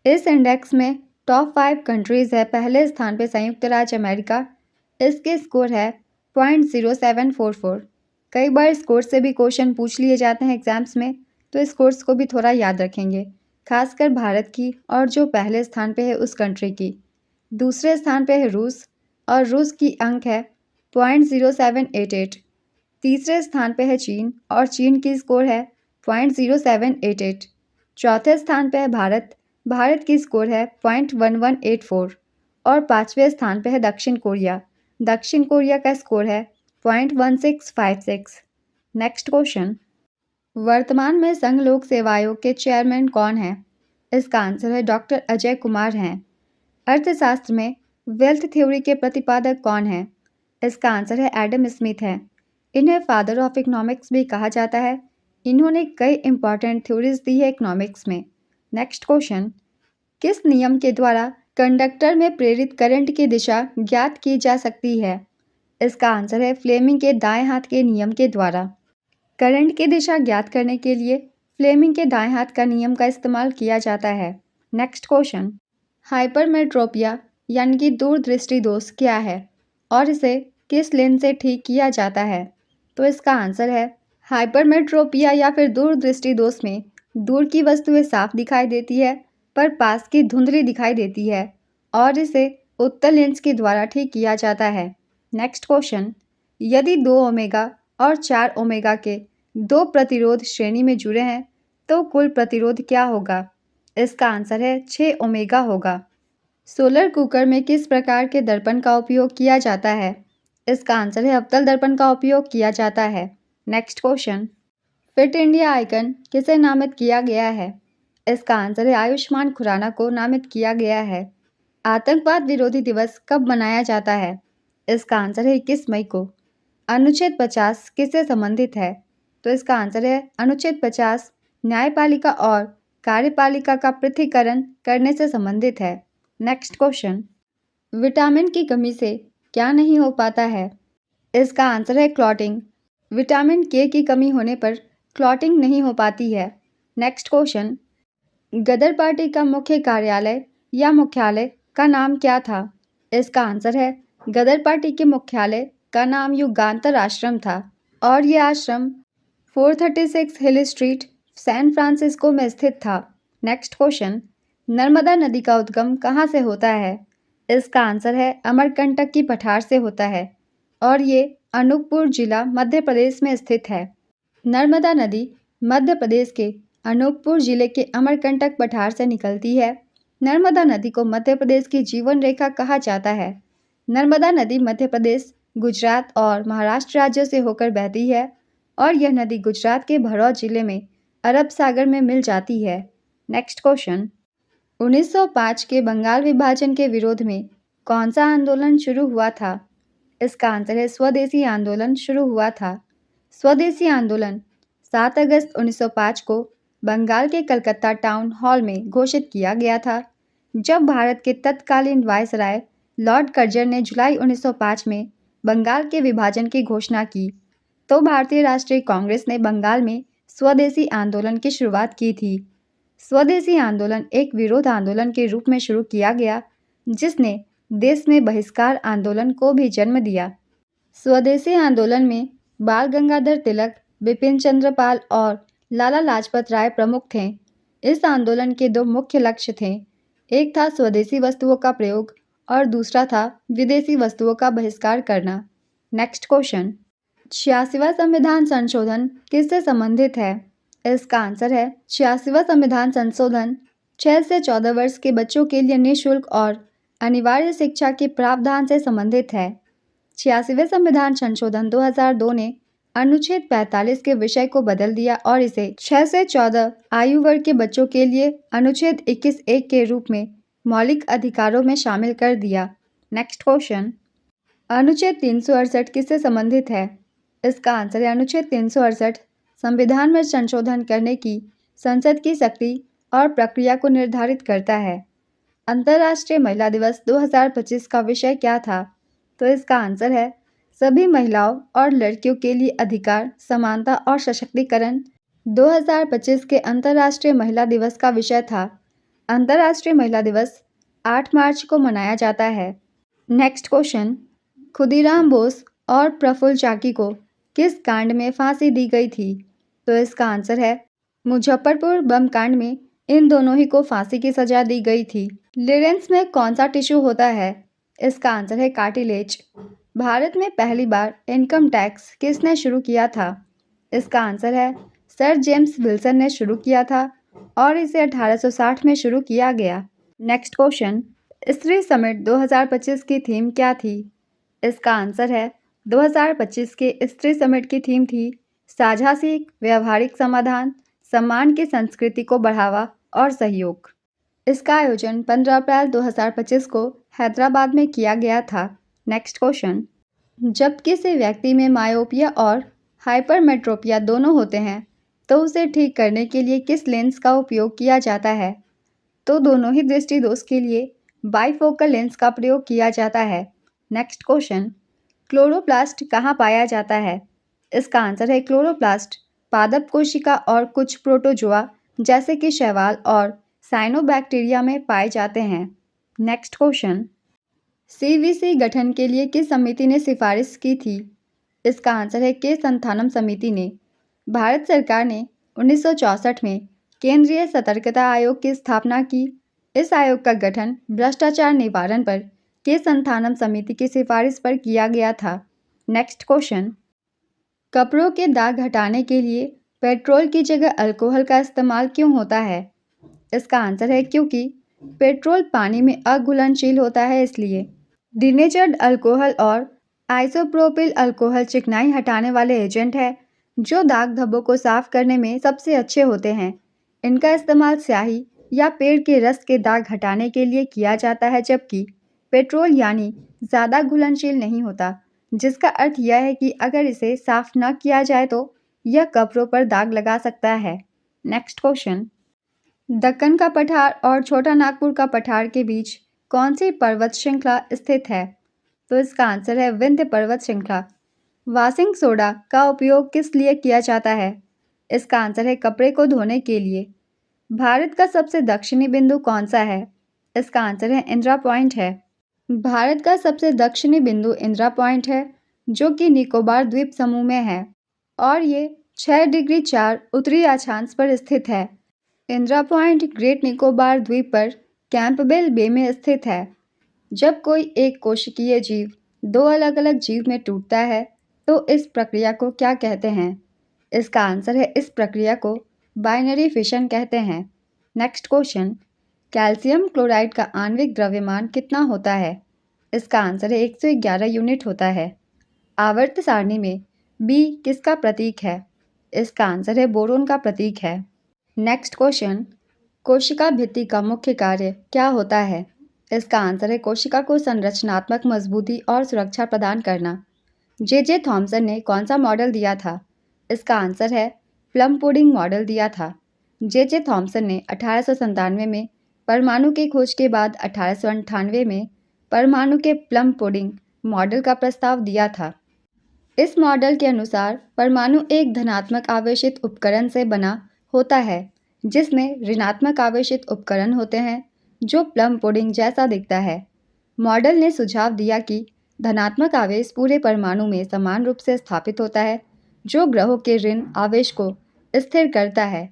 इस इंडेक्स में टॉप 5 कंट्रीज़ है। पहले स्थान पे संयुक्त राज्य अमेरिका, इसके स्कोर है 0.0744। कई बार स्कोर से भी क्वेश्चन पूछ लिए जाते हैं एग्जाम्स में, तो स्कोर्स को भी थोड़ा याद रखेंगे, खासकर भारत की और जो पहले स्थान पे है उस कंट्री की। दूसरे स्थान पे है रूस और रूस की अंक है 0.0788। तीसरे स्थान पे है चीन और चीन की स्कोर है 0.0788। चौथे स्थान पे है भारत, भारत की स्कोर है 0.1184 और पाँचवें स्थान पे है दक्षिण कोरिया, दक्षिण कोरिया का स्कोर है 0.1656। नेक्स्ट क्वेश्चन, वर्तमान में संघ लोक सेवा आयोग के चेयरमैन कौन है? इसका आंसर है, डॉक्टर अजय कुमार हैं। अर्थशास्त्र में वेल्थ थ्योरी के प्रतिपादक कौन है? इसका आंसर है, एडम स्मिथ है। इन्हें फादर ऑफ इकोनॉमिक्स भी कहा जाता है। इन्होंने कई इंपॉर्टेंट थ्योरीज दी है इकोनॉमिक्स में। नेक्स्ट क्वेश्चन, किस नियम के द्वारा कंडक्टर में प्रेरित करंट की दिशा ज्ञात की जा सकती है? इसका आंसर है, फ्लेमिंग के दाएं हाथ के नियम के द्वारा। करंट की दिशा ज्ञात करने के लिए फ्लेमिंग के दाएं हाथ का नियम का इस्तेमाल किया जाता है। नेक्स्ट क्वेश्चन, हाइपरमेट्रोपिया यानी कि दूरदृष्टि दोष क्या है और इसे किस लेंस से ठीक किया जाता है? तो इसका आंसर है, हाइपरमेट्रोपिया या फिर दूरदृष्टि दोष में दूर की वस्तुएं साफ दिखाई देती है पर पास की धुंधली दिखाई देती है और इसे उत्तल लेंस के द्वारा ठीक किया जाता है। नेक्स्ट क्वेश्चन, यदि 2 ओमेगा और 4 ओमेगा के 2 प्रतिरोध श्रेणी में जुड़े हैं तो कुल प्रतिरोध क्या होगा? इसका आंसर है, 6 ओमेगा होगा। सोलर कुकर में किस प्रकार के दर्पण का उपयोग किया जाता है? इसका आंसर है, अवतल दर्पण का उपयोग किया जाता है। Next question, fit India icon किसे नामित किया गया है? इसका आंसर है, आयुष्मान खुराना को नामित किया गया है। आतंकवाद विरोधी दिवस कब मनाया जाता है? इसका आंसर है, 21 मई को। अनुच्छेद 50 किससे संबंधित है? तो इसका आंसर है, अनुच्छेद 50 न्यायपालिका और कार्यपालिका का पृथक्करण करने से संबंधित है। नेक्स्ट क्वेश्चन, विटामिन की कमी से क्या नहीं हो पाता है? इसका आंसर है, क्लॉटिंग। विटामिन के की कमी होने पर क्लॉटिंग नहीं हो पाती है। नेक्स्ट क्वेश्चन, गदर पार्टी का मुख्य कार्यालय या मुख्यालय का नाम क्या था? इसका आंसर है, गदर पार्टी के मुख्यालय का नाम युगांतर आश्रम था और ये आश्रम 436 हिल स्ट्रीट, सैन फ्रांसिस्को में स्थित था। नेक्स्ट क्वेश्चन, नर्मदा नदी का उद्गम कहाँ से होता है? इसका आंसर है अमरकंटक की पठार से होता है और ये अनूपपुर जिला मध्य प्रदेश में स्थित है। नर्मदा नदी मध्य प्रदेश के अनूपपुर जिले के अमरकंटक पठार से निकलती है। नर्मदा नदी को मध्य प्रदेश की जीवन रेखा कहा जाता है। नर्मदा नदी मध्य प्रदेश, गुजरात और महाराष्ट्र राज्यों से होकर बहती है और यह नदी गुजरात के भरौर जिले में अरब सागर में मिल जाती है। नेक्स्ट क्वेश्चन, 1905 के बंगाल विभाजन के विरोध में कौन सा आंदोलन शुरू हुआ था? इसका आंसर है स्वदेशी आंदोलन शुरू हुआ था। स्वदेशी आंदोलन 7 अगस्त 1905 को बंगाल के कलकत्ता टाउन हॉल में घोषित किया गया था। जब भारत के तत्कालीन वायसराय लॉर्ड कर्जन ने जुलाई 1905 में बंगाल के विभाजन की घोषणा की, तो भारतीय राष्ट्रीय कांग्रेस ने बंगाल में स्वदेशी आंदोलन की शुरुआत की थी। स्वदेशी आंदोलन एक विरोध आंदोलन के रूप में शुरू किया गया, जिसने देश में बहिष्कार आंदोलन को भी जन्म दिया। स्वदेशी आंदोलन में बाल गंगाधर तिलक, बिपिन चंद्र पाल और लाला लाजपत राय प्रमुख थे। इस आंदोलन के दो मुख्य लक्ष्य थे, एक था स्वदेशी वस्तुओं का प्रयोग और दूसरा था विदेशी वस्तुओं का बहिष्कार करना। नेक्स्ट क्वेश्चन, 86वां संविधान संशोधन किससे संबंधित है? इसका आंसर है 86वां संविधान संशोधन 6 से 14 वर्ष के बच्चों के लिए निःशुल्क और अनिवार्य शिक्षा के प्रावधान से संबंधित है। 86वें संविधान संशोधन 2002 ने अनुच्छेद 45 के विषय को बदल दिया और इसे 6 से 14 आयु वर्ग के बच्चों के लिए अनुच्छेद 21(1) के रूप में मौलिक अधिकारों में शामिल कर दिया। नेक्स्ट क्वेश्चन, अनुच्छेद 368 किससे संबंधित है? इसका आंसर है अनुच्छेद 368 संविधान में संशोधन करने की संसद की शक्ति और प्रक्रिया को निर्धारित करता है। अंतर्राष्ट्रीय महिला दिवस 2025 का विषय क्या था? तो इसका आंसर है सभी महिलाओं और लड़कियों के लिए अधिकार, समानता और सशक्तिकरण। 2025 के अंतर्राष्ट्रीय महिला दिवस का विषय था। अंतर्राष्ट्रीय महिला दिवस 8 मार्च को मनाया जाता है। नेक्स्ट क्वेश्चन, खुदीराम बोस और प्रफुल्ल चाकी को किस कांड में फांसी दी गई थी? तो इसका आंसर है मुजफ्फरपुर बम कांड में इन दोनों ही को फांसी की सजा दी गई थी। लिरेंस में कौन सा टिश्यू होता है? इसका आंसर है कार्टिलेज। भारत में पहली बार इनकम टैक्स किसने शुरू किया था? इसका आंसर है सर जेम्स विल्सन ने शुरू किया था और इसे 1860 में शुरू किया गया। नेक्स्ट क्वेश्चन, स्त्री समिट 2025 की थीम क्या थी? इसका आंसर है 2025 के स्त्री समिट की थीम थी साझा सीख, व्यावहारिक समाधान, सम्मान की संस्कृति को बढ़ावा और सहयोग। इसका आयोजन 15 अप्रैल 2025 को हैदराबाद में किया गया था। नेक्स्ट क्वेश्चन, जब किसी व्यक्ति में मायोपिया और हाइपरमेट्रोपिया दोनों होते हैं तो उसे ठीक करने के लिए किस लेंस का उपयोग किया जाता है? तो दोनों ही दृष्टि दोष के लिए बाइफोकल लेंस का प्रयोग किया जाता है। नेक्स्ट क्वेश्चन, क्लोरोप्लास्ट कहाँ पाया जाता है? इसका आंसर है क्लोरोप्लास्ट पादप कोशिका और कुछ प्रोटोजोआ जैसे कि शैवाल और साइनोबैक्टीरिया में पाए जाते हैं। नेक्स्ट क्वेश्चन, सीवीसी गठन के लिए किस समिति ने सिफारिश की थी? इसका आंसर है के संथानम समिति ने। भारत सरकार ने 1964 में केंद्रीय सतर्कता आयोग की स्थापना की। इस आयोग का गठन भ्रष्टाचार निवारण पर के संथानम समिति की सिफारिश पर किया गया था। नेक्स्ट क्वेश्चन, कपड़ों के दाग हटाने के लिए पेट्रोल की जगह अल्कोहल का इस्तेमाल क्यों होता है? इसका आंसर है क्योंकि पेट्रोल पानी में अघुलनशील होता है, इसलिए। डिनेचर्ड अल्कोहल और आइसोप्रोपिल अल्कोहल चिकनाई हटाने वाले एजेंट है जो दाग धब्बों को साफ करने में सबसे अच्छे होते हैं। इनका इस्तेमाल स्याही या पेड़ के रस के दाग हटाने के लिए किया जाता है, जबकि पेट्रोल यानी ज़्यादा घुलनशील नहीं होता, जिसका अर्थ यह है कि अगर इसे साफ न किया जाए तो यह कपड़ों पर दाग लगा सकता है। नेक्स्ट क्वेश्चन, दक्कन का पठार और छोटा नागपुर का पठार के बीच कौन सी पर्वत श्रृंखला स्थित है? तो इसका आंसर है विंध्य पर्वत श्रृंखला। वॉशिंग सोडा का उपयोग किस लिए किया जाता है? इसका आंसर है कपड़े को धोने के लिए। भारत का सबसे दक्षिणी बिंदु कौन सा है? इसका आंसर है इंदिरा पॉइंट है। भारत का सबसे दक्षिणी बिंदु इंदिरा पॉइंट है जो कि निकोबार द्वीप समूह में है और ये 6 डिग्री 4 उत्तरी अक्षांश पर स्थित है। इंदिरा पॉइंट ग्रेट निकोबार द्वीप पर कैंपबेल बे में स्थित है। जब कोई एक कोशिकीय जीव दो अलग अलग जीव में टूटता है तो इस प्रक्रिया को क्या कहते हैं? इसका आंसर है, इस प्रक्रिया को बाइनरी फिशन कहते हैं। नेक्स्ट क्वेश्चन, कैल्शियम क्लोराइड का आणविक द्रव्यमान कितना होता है? इसका आंसर है 111 यूनिट होता है। आवर्त सारणी में बी किसका प्रतीक है? इसका आंसर है बोरोन का प्रतीक है। नेक्स्ट क्वेश्चन, कोशिका भित्ति का मुख्य कार्य क्या होता है? इसका आंसर है कोशिका को संरचनात्मक मजबूती और सुरक्षा प्रदान करना। जे थॉमसन ने कौन सा मॉडल दिया था? इसका आंसर है प्लम पुडिंग मॉडल दिया था। जे थॉमसन ने 1897 में परमाणु की खोज के बाद 1898 में परमाणु के प्लम पुडिंग मॉडल का प्रस्ताव दिया था। इस मॉडल के अनुसार परमाणु एक धनात्मक आवेशित उपकरण से बना होता है जिसमें ऋणात्मक आवेशित उपकरण होते हैं जो प्लम पुडिंग जैसा दिखता है। मॉडल ने सुझाव दिया कि धनात्मक आवेश पूरे परमाणु में समान रूप से स्थापित होता है जो ग्रहों के ऋण आवेश को स्थिर करता है।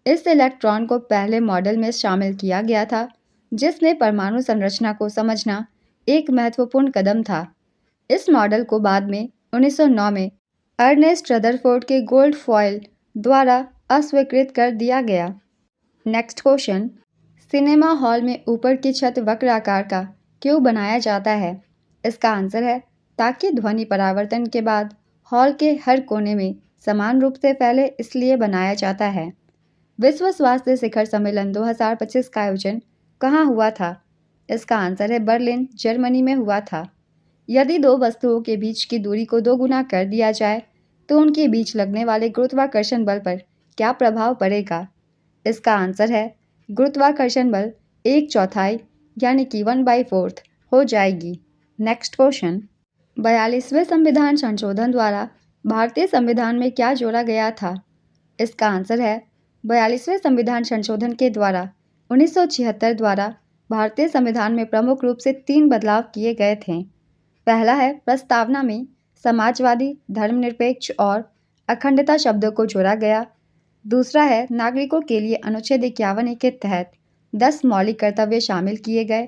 इस इलेक्ट्रॉन को पहले मॉडल में शामिल किया गया था जिसमें परमाणु संरचना को समझना एक महत्वपूर्ण कदम था। इस मॉडल को बाद में 1909 में अर्नेस्ट रदरफोर्ड के गोल्ड फॉयल द्वारा अस्वीकृत कर दिया गया। नेक्स्ट क्वेश्चन, सिनेमा हॉल में ऊपर की छत वक्र आकार का क्यों बनाया जाता है? इसका आंसर है ताकि ध्वनि परावर्तन के बाद हॉल के हर कोने में समान रूप से फैले, इसलिए बनाया जाता है। विश्व स्वास्थ्य शिखर सम्मेलन 2025 का आयोजन कहाँ हुआ था? इसका आंसर है बर्लिन, जर्मनी में हुआ था। यदि दो वस्तुओं के बीच की दूरी को 2 गुना कर दिया जाए तो उनके बीच लगने वाले गुरुत्वाकर्षण बल पर क्या प्रभाव पड़ेगा? इसका आंसर है गुरुत्वाकर्षण बल 1/4 यानी कि 1/4 हो जाएगी। नेक्स्ट क्वेश्चन, 42वें संविधान संशोधन द्वारा भारतीय संविधान में क्या जोड़ा गया था? इसका आंसर है 42वें संविधान संशोधन के द्वारा 1976 द्वारा भारतीय संविधान में प्रमुख रूप से 3 बदलाव किए गए थे। पहला है, प्रस्तावना में समाजवादी, धर्मनिरपेक्ष और अखंडता शब्दों को जोड़ा गया। दूसरा है, नागरिकों के लिए अनुच्छेद 51 के तहत 10 मौलिक कर्तव्य शामिल किए गए।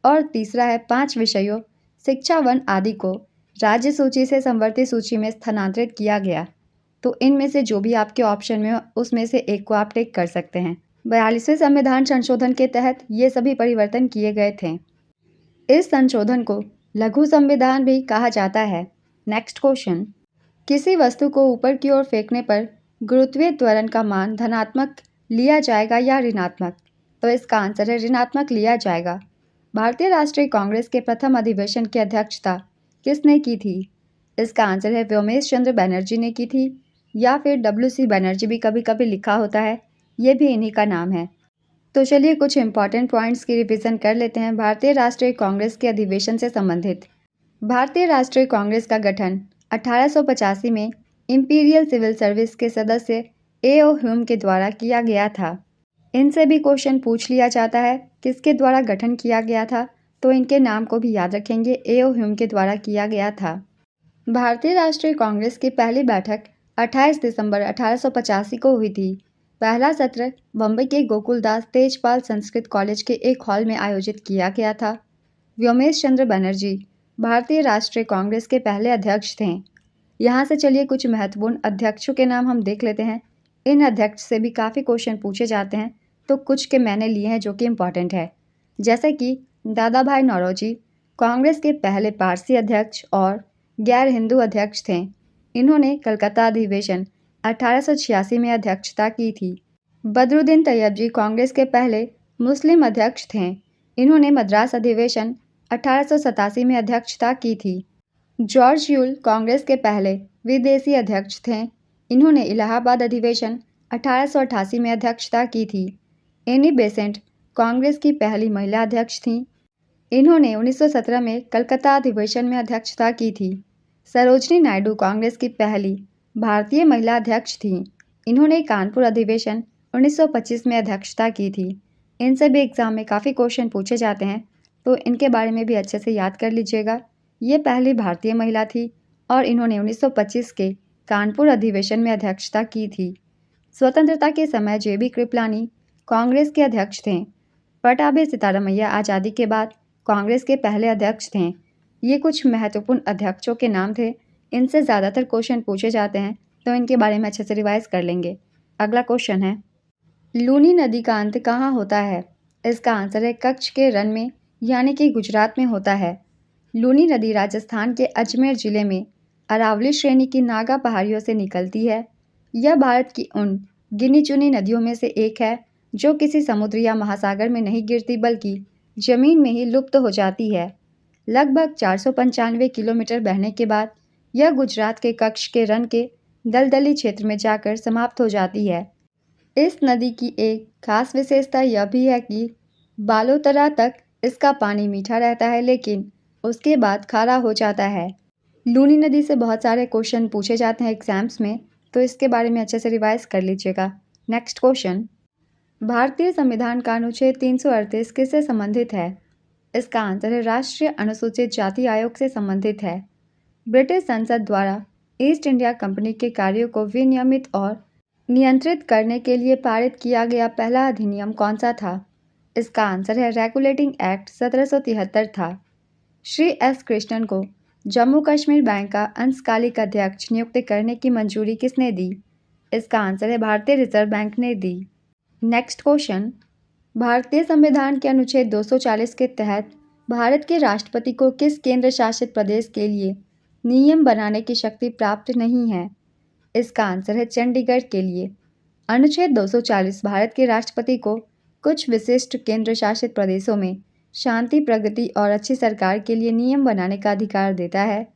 और तीसरा है, 5 विषयों शिक्षा, वन आदि को राज्य सूची से समवर्ती सूची में स्थानांतरित किया गया। तो इनमें से जो भी आपके ऑप्शन में हो उसमें से एक को आप टिक कर सकते हैं। 42वें संविधान संशोधन के तहत ये सभी परिवर्तन किए गए थे। इस संशोधन को लघु संविधान भी कहा जाता है। नेक्स्ट क्वेश्चन, किसी वस्तु को ऊपर की ओर फेंकने पर गुरुत्वीय त्वरण का मान धनात्मक लिया जाएगा या ऋणात्मक? तो इसका आंसर है ऋणात्मक लिया जाएगा। भारतीय राष्ट्रीय कांग्रेस के प्रथम अधिवेशन की अध्यक्षता किसने की थी? इसका आंसर है व्योमेश चंद्र बनर्जी ने की थी, या फिर WC बनर्जी भी कभी कभी लिखा होता है, ये भी इन्हीं का नाम है। तो चलिए कुछ इंपॉर्टेंट पॉइंट्स की रिवीजन कर लेते हैं भारतीय राष्ट्रीय कांग्रेस के अधिवेशन से संबंधित। भारतीय राष्ट्रीय कांग्रेस का गठन 1885 में इंपीरियल सिविल सर्विस के सदस्य A.O. ह्यूम के द्वारा किया गया था। इनसे भी क्वेश्चन पूछ लिया जाता है किसके द्वारा गठन किया गया था, तो इनके नाम को भी याद रखेंगे, A.O. ह्यूम के द्वारा किया गया था। भारतीय राष्ट्रीय कांग्रेस की पहली बैठक 28 दिसंबर 1885 को हुई थी। पहला सत्र बम्बई के गोकुलदास तेजपाल संस्कृत कॉलेज के एक हॉल में आयोजित किया गया था। व्योमेश चंद्र बनर्जी भारतीय राष्ट्रीय कांग्रेस के पहले अध्यक्ष थे। यहाँ से चलिए कुछ महत्वपूर्ण अध्यक्षों के नाम हम देख लेते हैं। इन अध्यक्ष से भी काफ़ी क्वेश्चन पूछे जाते हैं, तो कुछ के मैंने लिए हैं जो कि इम्पॉर्टेंट है। जैसे कि दादा भाई नौरोजी कांग्रेस के पहले पारसी अध्यक्ष और गैर हिंदू अध्यक्ष थे। इन्होंने कलकत्ता अधिवेशन 1886 में अध्यक्षता की थी। बदरुद्दीन तैयबजी कांग्रेस के पहले मुस्लिम अध्यक्ष थे। इन्होंने मद्रास अधिवेशन 1887 में अध्यक्षता की थी। जॉर्ज यूल कांग्रेस के पहले विदेशी अध्यक्ष थे। इन्होंने इलाहाबाद अधिवेशन 1888 में अध्यक्षता की थी। एनी बेसेंट कांग्रेस की पहली महिला अध्यक्ष थीं। इन्होंने 1917 में कलकत्ता अधिवेशन में अध्यक्षता की थी। सरोजनी नायडू कांग्रेस की पहली भारतीय महिला अध्यक्ष थीं। इन्होंने कानपुर अधिवेशन 1925 में अध्यक्षता की थी। इनसे भी एग्जाम में काफ़ी क्वेश्चन पूछे जाते हैं, तो इनके बारे में भी अच्छे से याद कर लीजिएगा। ये पहली भारतीय महिला थी और इन्होंने 1925 के कानपुर अधिवेशन में अध्यक्षता की थी। स्वतंत्रता के समय जेबी कृपलानी कांग्रेस के अध्यक्ष थे। पटाभी सीतारमैया आज़ादी के बाद कांग्रेस के पहले अध्यक्ष थे। ये कुछ महत्वपूर्ण अध्यक्षों के नाम थे। इनसे ज़्यादातर क्वेश्चन पूछे जाते हैं, तो इनके बारे में अच्छे से रिवाइज कर लेंगे। अगला क्वेश्चन है, लूनी नदी का अंत कहाँ होता है? इसका आंसर है कच्छ के रण में, यानी कि गुजरात में होता है। लूनी नदी राजस्थान के अजमेर जिले में अरावली श्रेणी की नागा पहाड़ियों से निकलती है। यह भारत की उन गिनी चुनी नदियों में से एक है जो किसी समुद्र या महासागर में नहीं गिरती, बल्कि जमीन में ही लुप्त हो जाती है। लगभग 495 किलोमीटर बहने के बाद यह गुजरात के कच्छ के रण के दलदली क्षेत्र में जाकर समाप्त हो जाती है। इस नदी की एक खास विशेषता यह भी है कि बालोतरा तक इसका पानी मीठा रहता है, लेकिन उसके बाद खारा हो जाता है। लूनी नदी से बहुत सारे क्वेश्चन पूछे जाते हैं एग्जाम्स में, तो इसके बारे में अच्छे से रिवाइज कर लीजिएगा। नेक्स्ट क्वेश्चन, भारतीय संविधान का अनुच्छेद 338 किससे संबंधित है? इसका आंसर है राष्ट्रीय अनुसूचित जाति आयोग से संबंधित है। ब्रिटिश संसद द्वारा ईस्ट इंडिया कंपनी के कार्यों को विनियमित और नियंत्रित करने के लिए पारित किया गया पहला अधिनियम कौन सा था? इसका आंसर है रेगुलेटिंग एक्ट 1773 था। श्री एस कृष्णन को जम्मू कश्मीर बैंक का अंशकालिक अध्यक्ष नियुक्त करने की मंजूरी किसने दी? इसका आंसर है भारतीय रिजर्व बैंक ने दी। नेक्स्ट क्वेश्चन, भारतीय संविधान के अनुच्छेद 240 के तहत भारत के राष्ट्रपति को किस केंद्र शासित प्रदेश के लिए नियम बनाने की शक्ति प्राप्त नहीं है? इसका आंसर है चंडीगढ़ के लिए। अनुच्छेद 240 भारत के राष्ट्रपति को कुछ विशिष्ट केंद्र शासित प्रदेशों में शांति, प्रगति और अच्छी सरकार के लिए नियम बनाने का अधिकार देता है।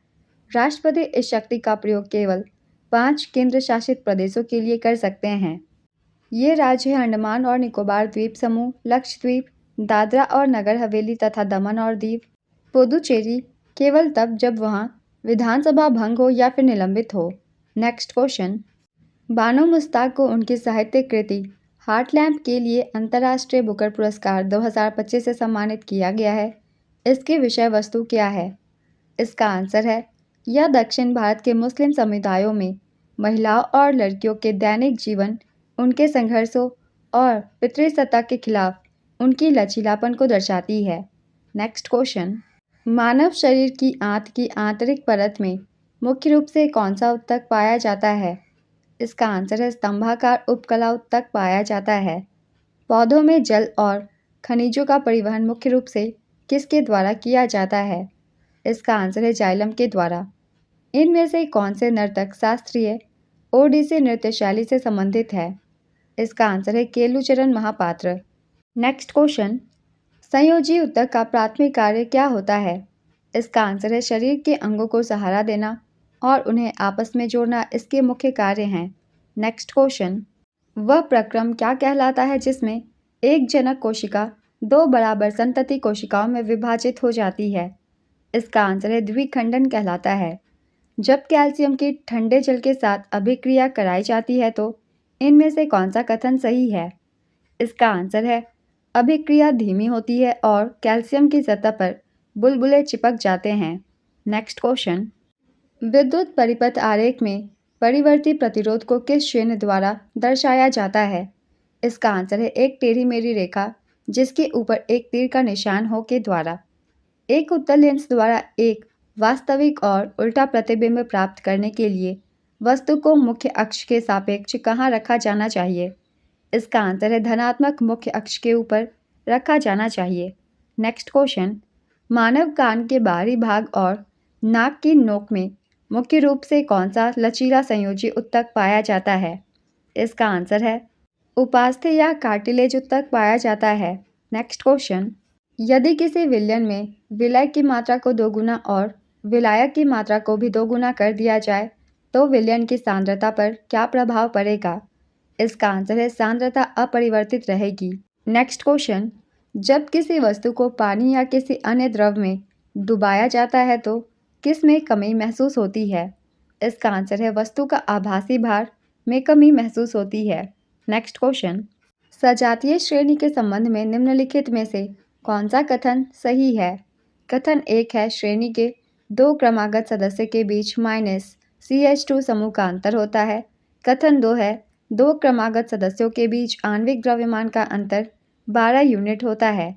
राष्ट्रपति इस शक्ति का प्रयोग केवल 5 केंद्र शासित प्रदेशों के लिए कर सकते हैं। ये राज्य हैं अंडमान और निकोबार द्वीप समूह, लक्षद्वीप, दादरा और नगर हवेली तथा दमन और दीव, पुदुचेरी केवल तब जब वहाँ विधानसभा भंग हो या फिर निलंबित हो। नेक्स्ट क्वेश्चन, बानो मुश्ताक को उनकी साहित्यिक कृति हार्ट लैम्प के लिए अंतर्राष्ट्रीय बुकर पुरस्कार 2025 से सम्मानित किया गया है। इसकी विषय वस्तु क्या है? इसका आंसर है यह दक्षिण भारत के मुस्लिम समुदायों में महिलाओं और लड़कियों के दैनिक जीवन, उनके संघर्षों और पितृसत्ता के खिलाफ उनकी लचीलापन को दर्शाती है। नेक्स्ट क्वेश्चन, मानव शरीर की आंत की आंतरिक परत में मुख्य रूप से कौन सा ऊतक पाया जाता है? इसका आंसर है स्तंभाकार उपकला ऊतक पाया जाता है। पौधों में जल और खनिजों का परिवहन मुख्य रूप से किसके द्वारा किया जाता है? इसका आंसर है जाइलम के द्वारा। इनमें से कौन से नर्तक शास्त्रीय ओडिसी नृत्य शैली से संबंधित है? इसका आंसर है केलुचरण महापात्र। नेक्स्ट क्वेश्चन, संयोजी ऊतक का प्राथमिक कार्य क्या होता है? इसका आंसर है शरीर के अंगों को सहारा देना और उन्हें आपस में जोड़ना इसके मुख्य कार्य हैं। नेक्स्ट क्वेश्चन, वह प्रक्रम क्या कहलाता है जिसमें एक जनक कोशिका 2 बराबर संतति कोशिकाओं में विभाजित हो जाती है? इसका आंसर है द्विखंडन कहलाता है। जब कैल्शियम की ठंडे जल के साथ अभिक्रिया कराई जाती है तो इनमें से कौन सा कथन सही है? इसका आंसर है अभिक्रिया धीमी होती है और कैल्शियम की सतह पर बुलबुले चिपक जाते हैं। नेक्स्ट क्वेश्चन, विद्युत परिपथ आरेख में परिवर्ती प्रतिरोध को किस चिन्ह द्वारा दर्शाया जाता है? इसका आंसर है एक टेढ़ी मेढ़ी रेखा जिसके ऊपर एक तीर का निशान हो के द्वारा। एक उत्तल लेंस द्वारा एक वास्तविक और उल्टा प्रतिबिंब प्राप्त करने के लिए वस्तु को मुख्य अक्ष के सापेक्ष कहाँ रखा जाना चाहिए? इसका आंसर है धनात्मक मुख्य अक्ष के ऊपर रखा जाना चाहिए। नेक्स्ट क्वेश्चन, मानव कान के बाहरी भाग और नाक की नोक में मुख्य रूप से कौन सा लचीला संयोजी ऊतक पाया जाता है? इसका आंसर है उपास्थि या कार्टिलेज ऊतक पाया जाता है। नेक्स्ट क्वेश्चन, यदि किसी विलयन में विलय की मात्रा को 2 गुना और विलायक की मात्रा को भी 2 गुना कर दिया जाए तो विलयन की सांद्रता पर क्या प्रभाव पड़ेगा? इसका आंसर है सांद्रता अपरिवर्तित रहेगी। नेक्स्ट क्वेश्चन, जब किसी वस्तु को पानी या किसी अन्य द्रव में डुबाया जाता है तो किस में कमी महसूस होती है? इसका आंसर है वस्तु का आभासी भार में कमी महसूस होती है। नेक्स्ट क्वेश्चन, सजातीय श्रेणी के संबंध में निम्नलिखित में से कौन सा कथन सही है? कथन 1 है श्रेणी के 2 क्रमागत सदस्य के बीच CH2 समूह का अंतर होता है। कथन 2 है, 2 क्रमागत सदस्यों के बीच आणविक द्रव्यमान का अंतर 12 यूनिट होता है।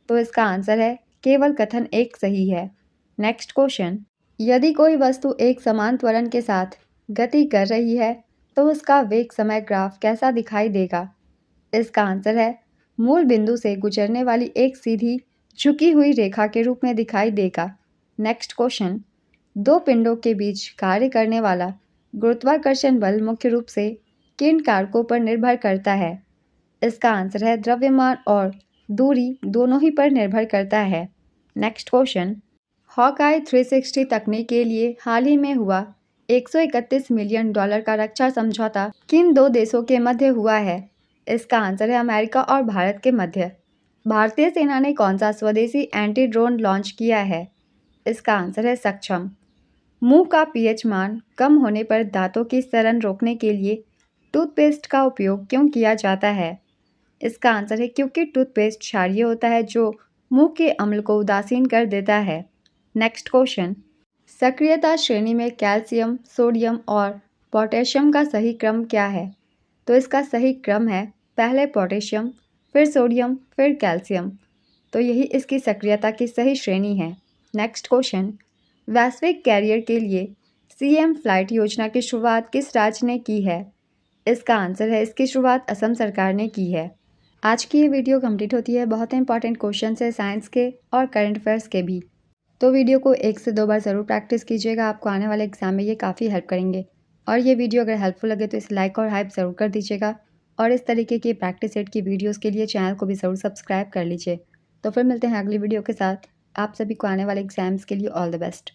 तो इसका आंसर है केवल कथन 1 सही है। नेक्स्ट क्वेश्चन, यदि कोई वस्तु एक समान त्वरण के साथ गति कर रही है तो उसका वेग समय ग्राफ कैसा दिखाई देगा? इसका आंसर है मूल बिंदु से गुजरने वाली एक सीधी झुकी हुई रेखा के रूप में दिखाई देगा। नेक्स्ट क्वेश्चन, दो पिंडों के बीच कार्य करने वाला गुरुत्वाकर्षण बल मुख्य रूप से किन कारकों पर निर्भर करता है? इसका आंसर है द्रव्यमान और दूरी दोनों ही पर निर्भर करता है। नेक्स्ट क्वेश्चन, हॉकआई 360 तकनीक के लिए हाल ही में हुआ $131 मिलियन का रक्षा समझौता किन दो देशों के मध्य हुआ है? इसका आंसर है अमेरिका और भारत के मध्य। भारतीय सेना ने कौन सा स्वदेशी एंटी ड्रोन लॉन्च किया है? इसका आंसर है सक्षम। मुंह का पीएच मान कम होने पर दांतों की सड़न रोकने के लिए टूथपेस्ट का उपयोग क्यों किया जाता है? इसका आंसर है क्योंकि टूथपेस्ट क्षारीय होता है जो मुंह के अम्ल को उदासीन कर देता है। नेक्स्ट क्वेश्चन, सक्रियता श्रेणी में कैल्शियम, सोडियम और पोटेशियम का सही क्रम क्या है? तो इसका सही क्रम है पहले पोटेशियम, फिर सोडियम, फिर कैल्शियम। तो यही इसकी सक्रियता की सही श्रेणी है। नेक्स्ट क्वेश्चन, वैश्विक कैरियर के लिए CM फ्लाइट योजना की शुरुआत किस राज्य ने की है? इसका आंसर है इसकी शुरुआत असम सरकार ने की है। आज की ये वीडियो कंप्लीट होती है। बहुत इंपॉर्टेंट क्वेश्चन है साइंस के और करंट अफेयर्स के भी, तो वीडियो को 1 से 2 बार ज़रूर प्रैक्टिस कीजिएगा। आपको आने वाले एग्जाम में ये काफ़ी हेल्प करेंगे। और ये वीडियो अगर हेल्पफुल लगे तो इसे लाइक और हाइप ज़रूर कर दीजिएगा। और इस तरीके की प्रैक्टिस सेट की वीडियोस के लिए चैनल को भी ज़रूर सब्सक्राइब कर लीजिए। तो फिर मिलते हैं अगली वीडियो के साथ। आप सभी को आने वाले एग्जाम्स के लिए ऑल द बेस्ट।